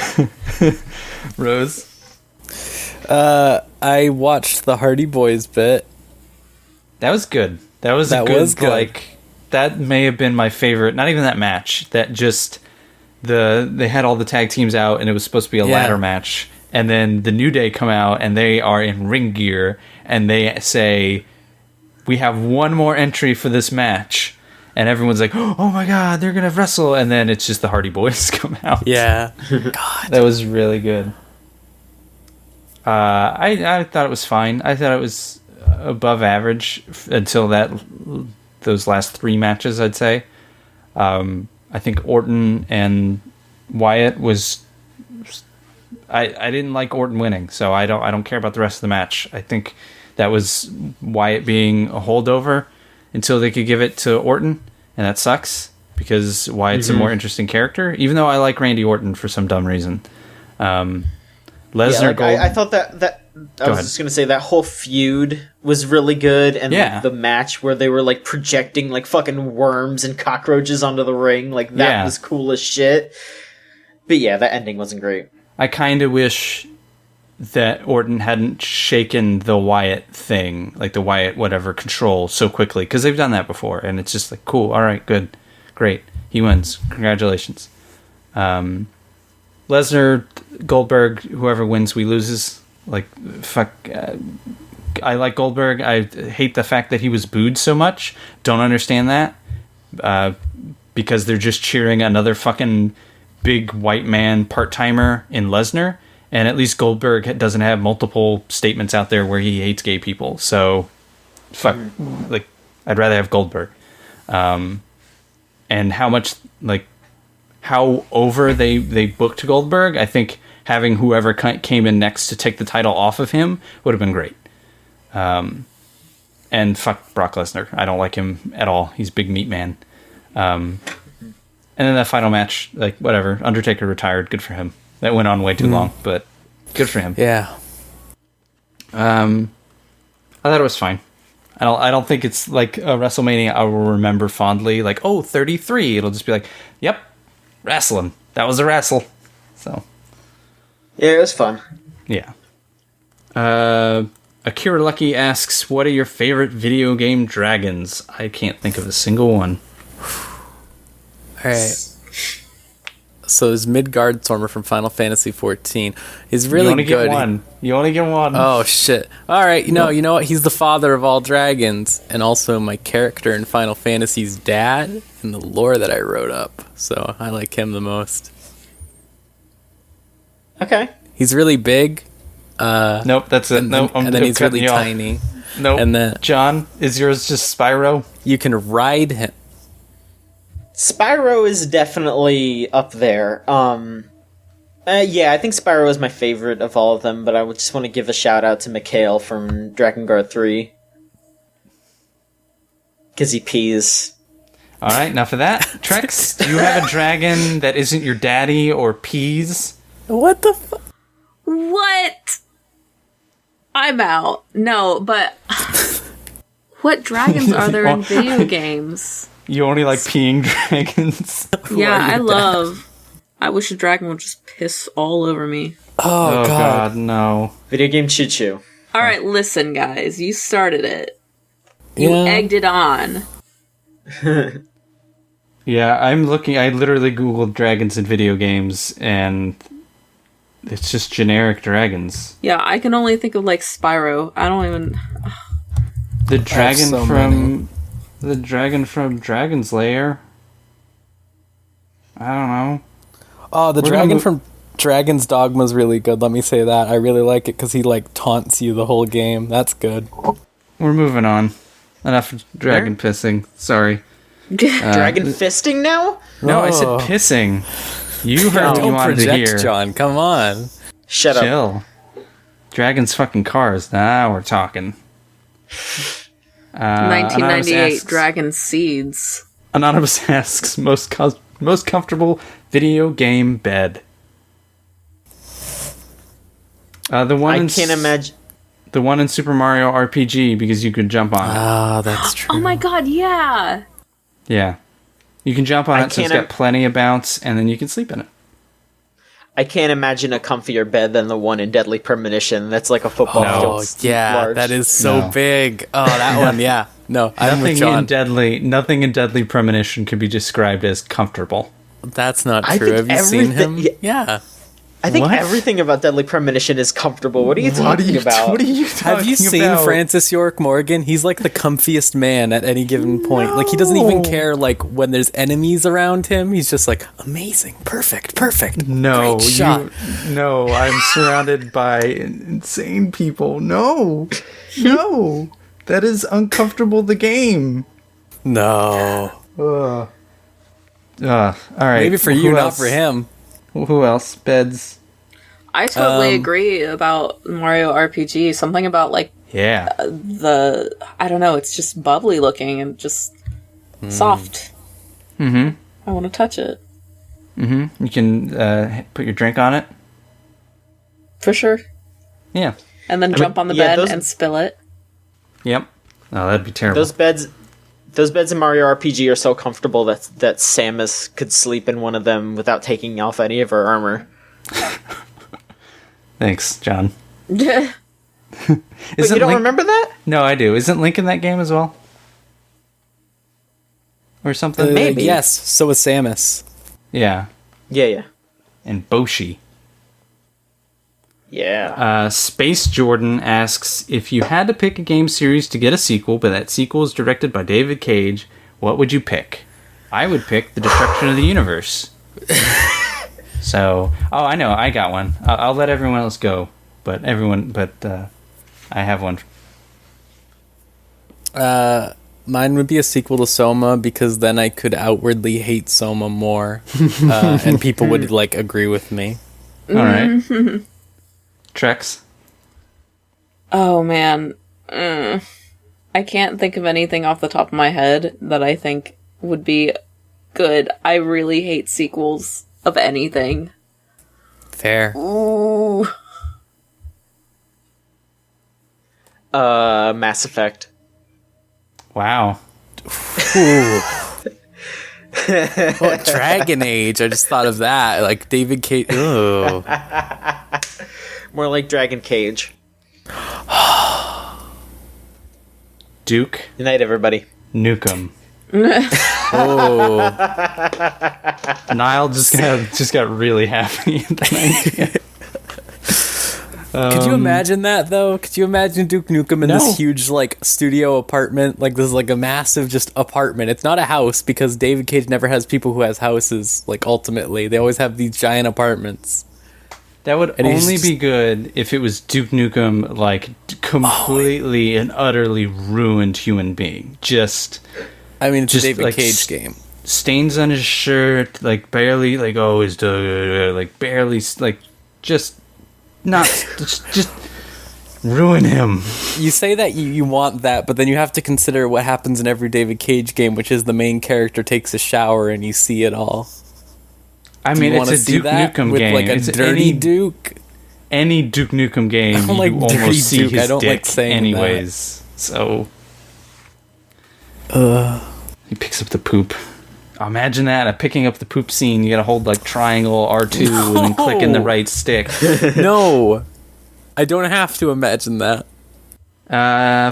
Rose? I watched the Hardy Boys bit. That was good. That was good. like that may have been my favorite. Not even that match. That just they had all the tag teams out, and it was supposed to be a ladder match. And then the New Day come out, and they are in ring gear, and they say, "We have one more entry for this match." And everyone's like, "Oh my god, they're gonna wrestle!" And then it's just the Hardy Boys come out. Yeah, God, that was really good. I thought it was fine. I thought it was above average until those last 3 matches. I'd say. I think Orton and Wyatt was. I didn't like Orton winning, so I don't care about the rest of the match. I think that was Wyatt being a holdover until they could give it to Orton, and that sucks because Wyatt's a more interesting character. Even though I like Randy Orton for some dumb reason. Lesnar. I thought that I was just gonna say that whole feud was really good, and like, the match where they were like projecting like fucking worms and cockroaches onto the ring, like that was cool as shit. But yeah, that ending wasn't great. I kind of wish that Orton hadn't shaken the Wyatt thing, like the Wyatt whatever control, so quickly, because they've done that before, and it's just like, cool, all right, good, great, he wins, congratulations. Lesnar, Goldberg, whoever wins, we loses. Like, fuck. I like Goldberg. I hate the fact that he was booed so much. Don't understand that. Because they're just cheering another fucking big white man part-timer in Lesnar, and at least Goldberg doesn't have multiple statements out there where he hates gay people, so fuck, like, I'd rather have Goldberg. And how much, like, how over they booked Goldberg, I think having whoever came in next to take the title off of him would have been great. And fuck Brock Lesnar, I don't like him at all, he's a big meat man. And then that final match, like, whatever. Undertaker retired. Good for him. That went on way too long, but good for him. Yeah. I thought it was fine. I don't think it's like a WrestleMania I will remember fondly. Like, 33. It'll just be like, yep, wrestling. That was a wrestle. So. Yeah, it was fun. Yeah. Akira Lucky asks, what are your favorite video game dragons? I can't think of a single one. All right. So there's Midgard Stormer from Final Fantasy XIV. He's really good. You only get one. Oh shit! All right, you know what? He's the father of all dragons, and also my character in Final Fantasy's dad in the lore that I wrote up. So I like him the most. Okay. He's really big. Nope, that's it. And then he's really tiny. Nope. And then John, is yours just Spyro? You can ride him. Spyro is definitely up there. Yeah, I think Spyro is my favorite of all of them, but I would just want to give a shout out to Mikhail from Drakengard 3. Because he pees. Alright, enough of that. Trex, do you have a dragon that isn't your daddy or peas? What the fuck? What? I'm out. No, but what dragons are there in video games? You only like peeing dragons? Yeah, I wish a dragon would just piss all over me. Oh god, no. Video game Choo Choo. Alright, listen, guys. You started it. You egged it on. Yeah, I'm looking. I literally Googled dragons in video games, and it's just generic dragons. Yeah, I can only think of, like, Spyro. I don't even... The dragon from Dragon's Lair. I don't know. Oh, the dragon from Dragon's Dogma's really good. Let me say that. I really like it because he, like, taunts you the whole game. That's good. We're moving on. Enough dragon pissing. Sorry. Dragon fisting now? No, I said pissing. You heard what you wanted to hear. John. Come on. Shut up. Chill. Dragons fucking cars. Now we're talking. 1998 Dragon Seeds. Anonymous asks, most comfortable video game bed. The one in Super Mario RPG, because you could jump on it. Ah, that's true. Oh my god, yeah. Yeah. You can jump on it, so it's got plenty of bounce, and then you can sleep in it. I can't imagine a comfier bed than the one in Deadly Premonition. That's like a football field. Oh, yeah, large. that is so big. Oh, that one, yeah. No, I'm with John. Nothing in Deadly Premonition can be described as comfortable. That's not I true. think Have you seen him? everything- Yeah. I think What? everything about Deadly Premonition is comfortable. What are you talking about? What are you talking Have you seen about? Francis York Morgan? He's like the comfiest man at any given point. Like he doesn't even care like when there's enemies around him. He's just like amazing, perfect. No, Great shot. no, I'm surrounded by insane people. No, that is uncomfortable. The game. No. All right. Maybe for Who you, not else? for him. Who else? Beds. I totally agree about Mario RPG. Something about like Yeah. I don't know, it's just bubbly looking and just soft. Mm-hmm. I want to touch it. Mm-hmm. You can put your drink on it. For sure. Yeah. And then jump on the yeah, bed and spill it. Yep. Oh, that'd be terrible. Those beds in Mario RPG are so comfortable that Samus could sleep in one of them without taking off any of her armor. Thanks, John. But you don't remember that? No, I do. Isn't Link in that game as well? Or something? Maybe. Yes, so is Samus. Yeah. Yeah. And Boshi. Yeah. Space Jordan asks, if you had to pick a game series to get a sequel, but that sequel is directed by David Cage, what would you pick? I would pick The Destruction of the Universe. So, I know, I got one. I'll let everyone else go, but I have one. Mine would be a sequel to Soma because then I could outwardly hate Soma more, and people would like agree with me. All right. Trex. Oh man. I can't think of anything off the top of my head that I think would be good. I really hate sequels of anything. Fair. Ooh. Mass Effect. Wow. Ooh. Oh, Dragon Age. I just thought of that. Like David Cage. Ooh. More like Dragon Cage. Duke Good night, everybody. Nukem. Oh. Niall just got really happy at that idea. Could you imagine that though? Could you imagine Duke Nukem in No. this huge like studio apartment? Like this is like a massive just apartment. It's not a house because David Cage never has people who has houses. Like ultimately, they always have these giant apartments. That would And he's only just- be good if it was Duke Nukem, like completely and utterly ruined human being. Just I mean, it's Just, a David like, Cage game. stains on his shirt, like barely, like oh, his like barely, like just not, just ruin him. You say that you want that, but then you have to consider what happens in every David Cage game, which is the main character takes a shower and you see it all. I Do mean, you it's wanna a see Duke that Nukem with game. like a It's dirty Duke. any Duke Nukem game, I don't like you dirty almost see Duke. his I don't dick like saying anyways. So he picks up the poop. Imagine that, picking up the poop scene. You gotta hold like triangle R2 and then click in the right stick. No, I don't have to imagine that.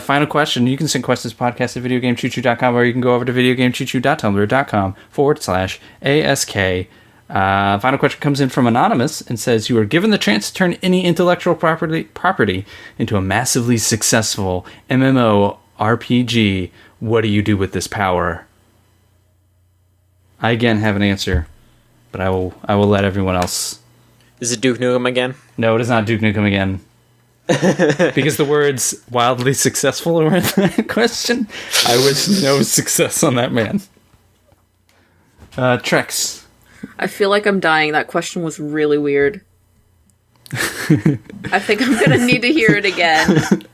Final question. You can send questions to podcast at videogamechoochoo.com, or you can go over to videogamechoochoo.tumblr.com/ASK. Final question comes in from Anonymous and says, you are given the chance to turn any intellectual property into a massively successful MMORPG. What do you do with this power? I again have an answer, but I will let everyone else. Is it Duke Nukem again? No, it is not Duke Nukem again. Because the words wildly successful are in that question. I wish no success on that man. Trex. I feel like I'm dying. That question was really weird. I think I'm gonna need to hear it again.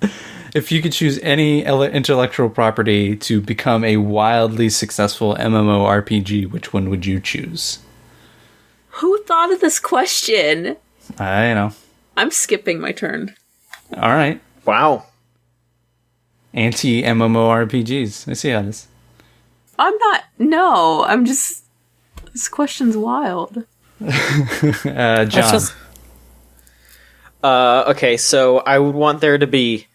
If you could choose any intellectual property to become a wildly successful MMORPG, which one would you choose? Who thought of this question? I know. I'm skipping my turn. All right. Wow. Anti-MMORPGs. I see how it is. I'm not. No, I'm just. This question's wild. John. just- Okay, so I would want there to be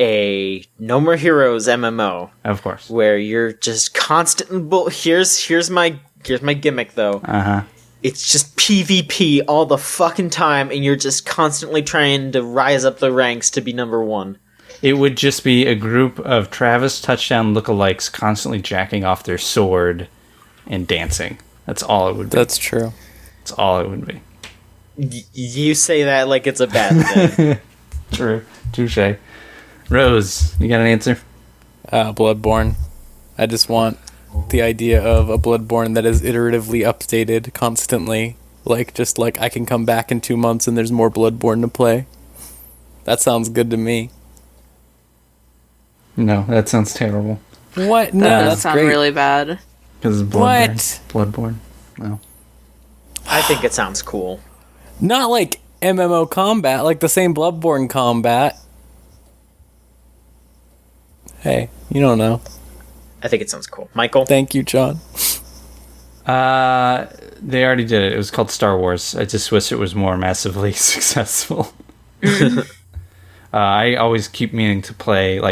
a No More Heroes MMO Of course. where you're just constant. Here's my gimmick though. It's just PvP all the fucking time, and you're just constantly trying to rise up the ranks to be number one. It would just be a group of Travis Touchdown lookalikes constantly jacking off their sword and dancing. That's all it would be. That's true. That's all it would be. You say that like it's a bad thing. True. Touche. Rose, you got an answer? Bloodborne. I just want the idea of a Bloodborne that is iteratively updated constantly. Just like I can come back in 2 months and there's more Bloodborne to play. That sounds good to me. No, that sounds terrible. What? No, That does that's sound great. really bad. Because it's Bloodborne. Bloodborne. No. I think it sounds cool. Not like MMO combat, like the same Bloodborne combat. Hey, you don't know. I think it sounds cool. Michael? Thank you, John. They already did it. It was called Star Wars. I just wish it was more massively successful. I always keep meaning to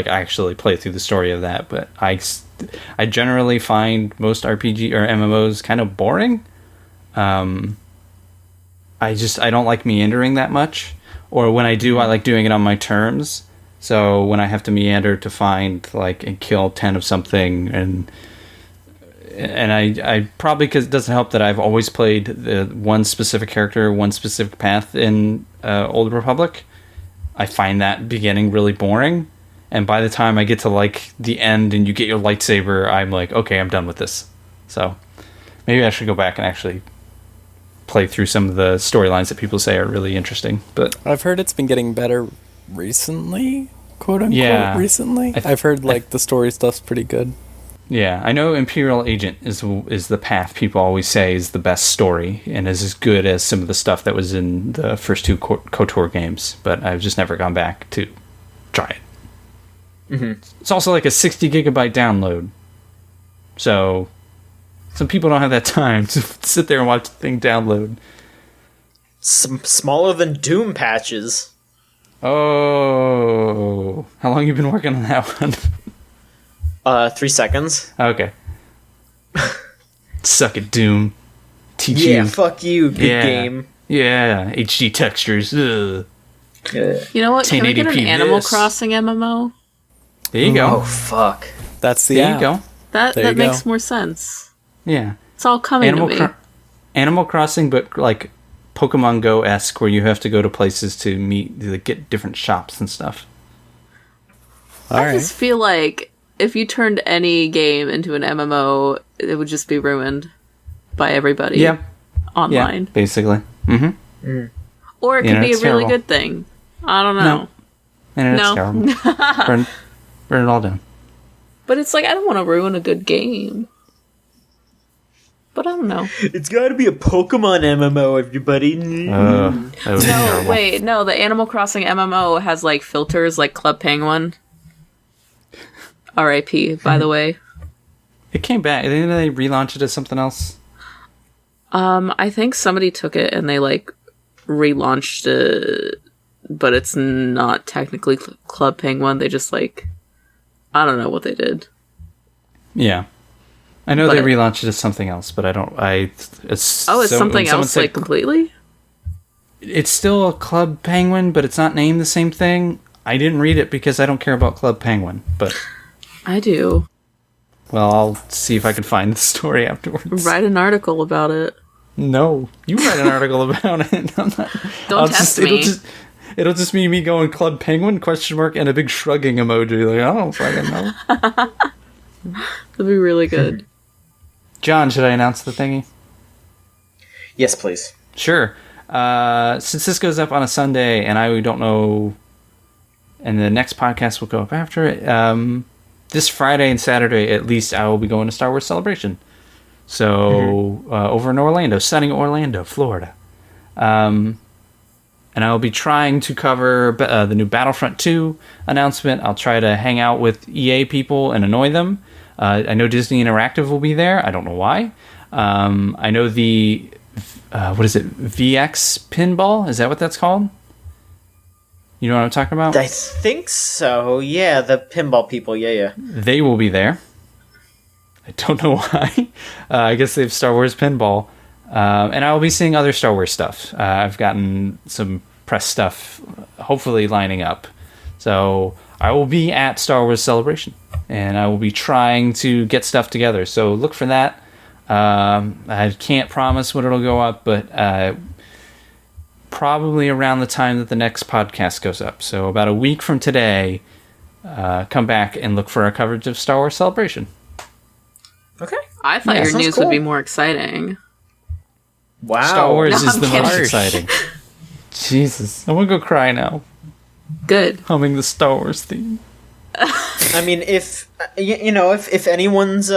actually play through the story of that, but I generally find most RPG or MMOs kind of boring. I don't like meandering that much, or when I do, I like doing it on my terms. So when I have to meander to find and kill 10 of something, and I probably, because it doesn't help that I've always played the one specific character, one specific path in Old Republic, I find that beginning really boring. And by the time I get to the end and you get your lightsaber, I'm like, okay, I'm done with this. So maybe I should go back and actually play through some of the storylines that people say are really interesting. But I've heard it's been getting better recently, quote unquote. Recently, I've heard the story stuff's pretty good. Yeah, I know Imperial Agent is the path people always say is the best story and is as good as some of the stuff that was in the first two KOTOR games, but I've just never gone back to try it. It's also like a 60 gigabyte download, so some people don't have that time to sit there and watch the thing download. Smaller than Doom patches. Oh, how long you been working on that one? 3 seconds. Okay. Suck it, Doom. Teach Yeah, you. fuck you, good game. Yeah, HD textures. Ugh. You know what? Can we get an 1080p Animal this. Crossing MMO? There you Oh, go. fuck. That's the There app. you go. That There you makes go. more sense. Yeah. It's all coming to me. Animal Crossing, but Pokemon Go-esque, where you have to go to places to get different shops and stuff. I just feel like if you turned any game into an MMO, it would just be ruined by everybody online. Yeah, basically. Mm-hmm. Or it could be a Internet's really terrible. good thing. I don't know. And it's No. terrible. burn it all down. But it's I don't want to ruin a good game. But I don't know. It's gotta be a Pokemon MMO, everybody. That would be No, terrible. wait, no, the Animal Crossing MMO has filters like Club Penguin. R.I.P. by the way. It came back. Didn't they relaunch it as something else? I think somebody took it and they relaunched it, but it's not technically Club Penguin. They just I don't know what they did. Yeah. I know But- they relaunched it as something else, but I don't. It's something else completely? It's still a Club Penguin, but it's not named the same thing. I didn't read it because I don't care about Club Penguin, but I do. well, I'll see if I can find the story afterwards. Write an article about it. No, you write an article about it. I'm not, Don't test me. It'll just be me going Club Penguin ? And a big shrugging emoji. I don't fucking know. It'd be really good. John, should I announce the thingy? Yes, please. Sure. Since this goes up on a Sunday, and I don't know, and the next podcast will go up after it. This Friday and Saturday, at least, I will be going to Star Wars Celebration. So over in Orlando, sunny Orlando, Florida, and I will be trying to cover the new Battlefront 2 announcement. I'll try to hang out with EA people and annoy them. I know Disney Interactive will be there. I don't know why. I know the VX pinball, is that what that's called? You know what I'm talking about? I think so. Yeah, the pinball people. Yeah. They will be there. I don't know why. I guess they have Star Wars Pinball. And I will be seeing other Star Wars stuff. I've gotten some press stuff hopefully lining up. So I will be at Star Wars Celebration. And I will be trying to get stuff together. So look for that. I can't promise when it'll go up, but probably around the time that the next podcast goes up. So about a week from today, come back and look for our coverage of Star Wars Celebration. Okay. I thought your news would be more exciting. Wow. Star Wars No, is I'm the most kidding. exciting. Jesus. I'm going to go cry now. Good. Humming the Star Wars theme. I mean, if anyone's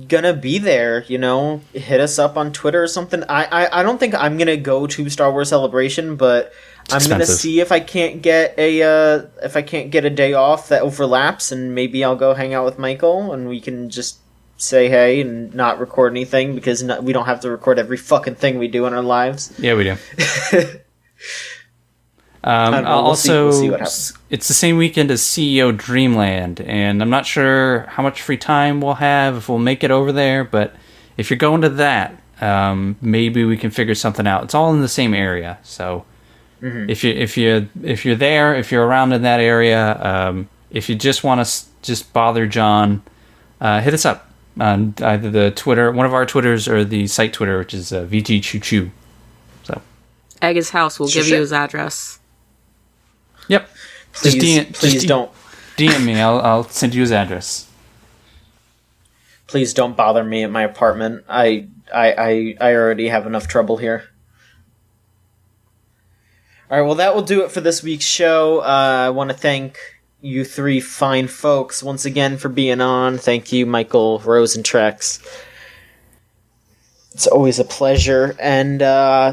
gonna be there, hit us up on Twitter or something. I don't think I'm gonna go to Star Wars Celebration, but I'm gonna see if I can't get a day off that overlaps, and maybe I'll go hang out with Michael, and we can just say hey and not record anything because we don't have to record every fucking thing we do in our lives. Yeah, we do. We'll see what happens. It's the same weekend as CEO Dreamland, and I'm not sure how much free time we'll have, if we'll make it over there, but if you're going to that, maybe we can figure something out. It's all in the same area, so if you're there, if you're around in that area, if you just want to just bother John, hit us up on either the Twitter, one of our Twitters, or the site Twitter, which is VGCC. So Egg's house will give you his address. Yep. Please don't. DM me. I'll send you his address. Please don't bother me at my apartment. I already have enough trouble here. All right, well, that will do it for this week's show. I want to thank you three fine folks once again for being on. Thank you, Michael, Rose, and Trex. It's always a pleasure, and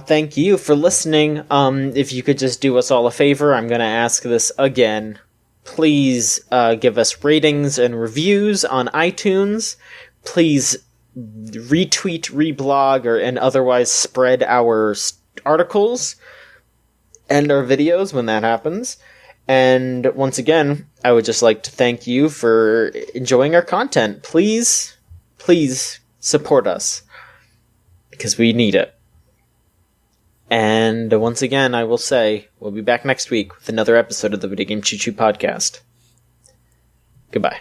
thank you for listening. If you could just do us all a favor, I'm going to ask this again. Please give us ratings and reviews on iTunes. Please retweet, reblog, and otherwise spread our articles and our videos when that happens. And once again, I would just like to thank you for enjoying our content. Please support us, because we need it. And once again, I will say, we'll be back next week with another episode of the Video Game Choo Choo Podcast. Goodbye.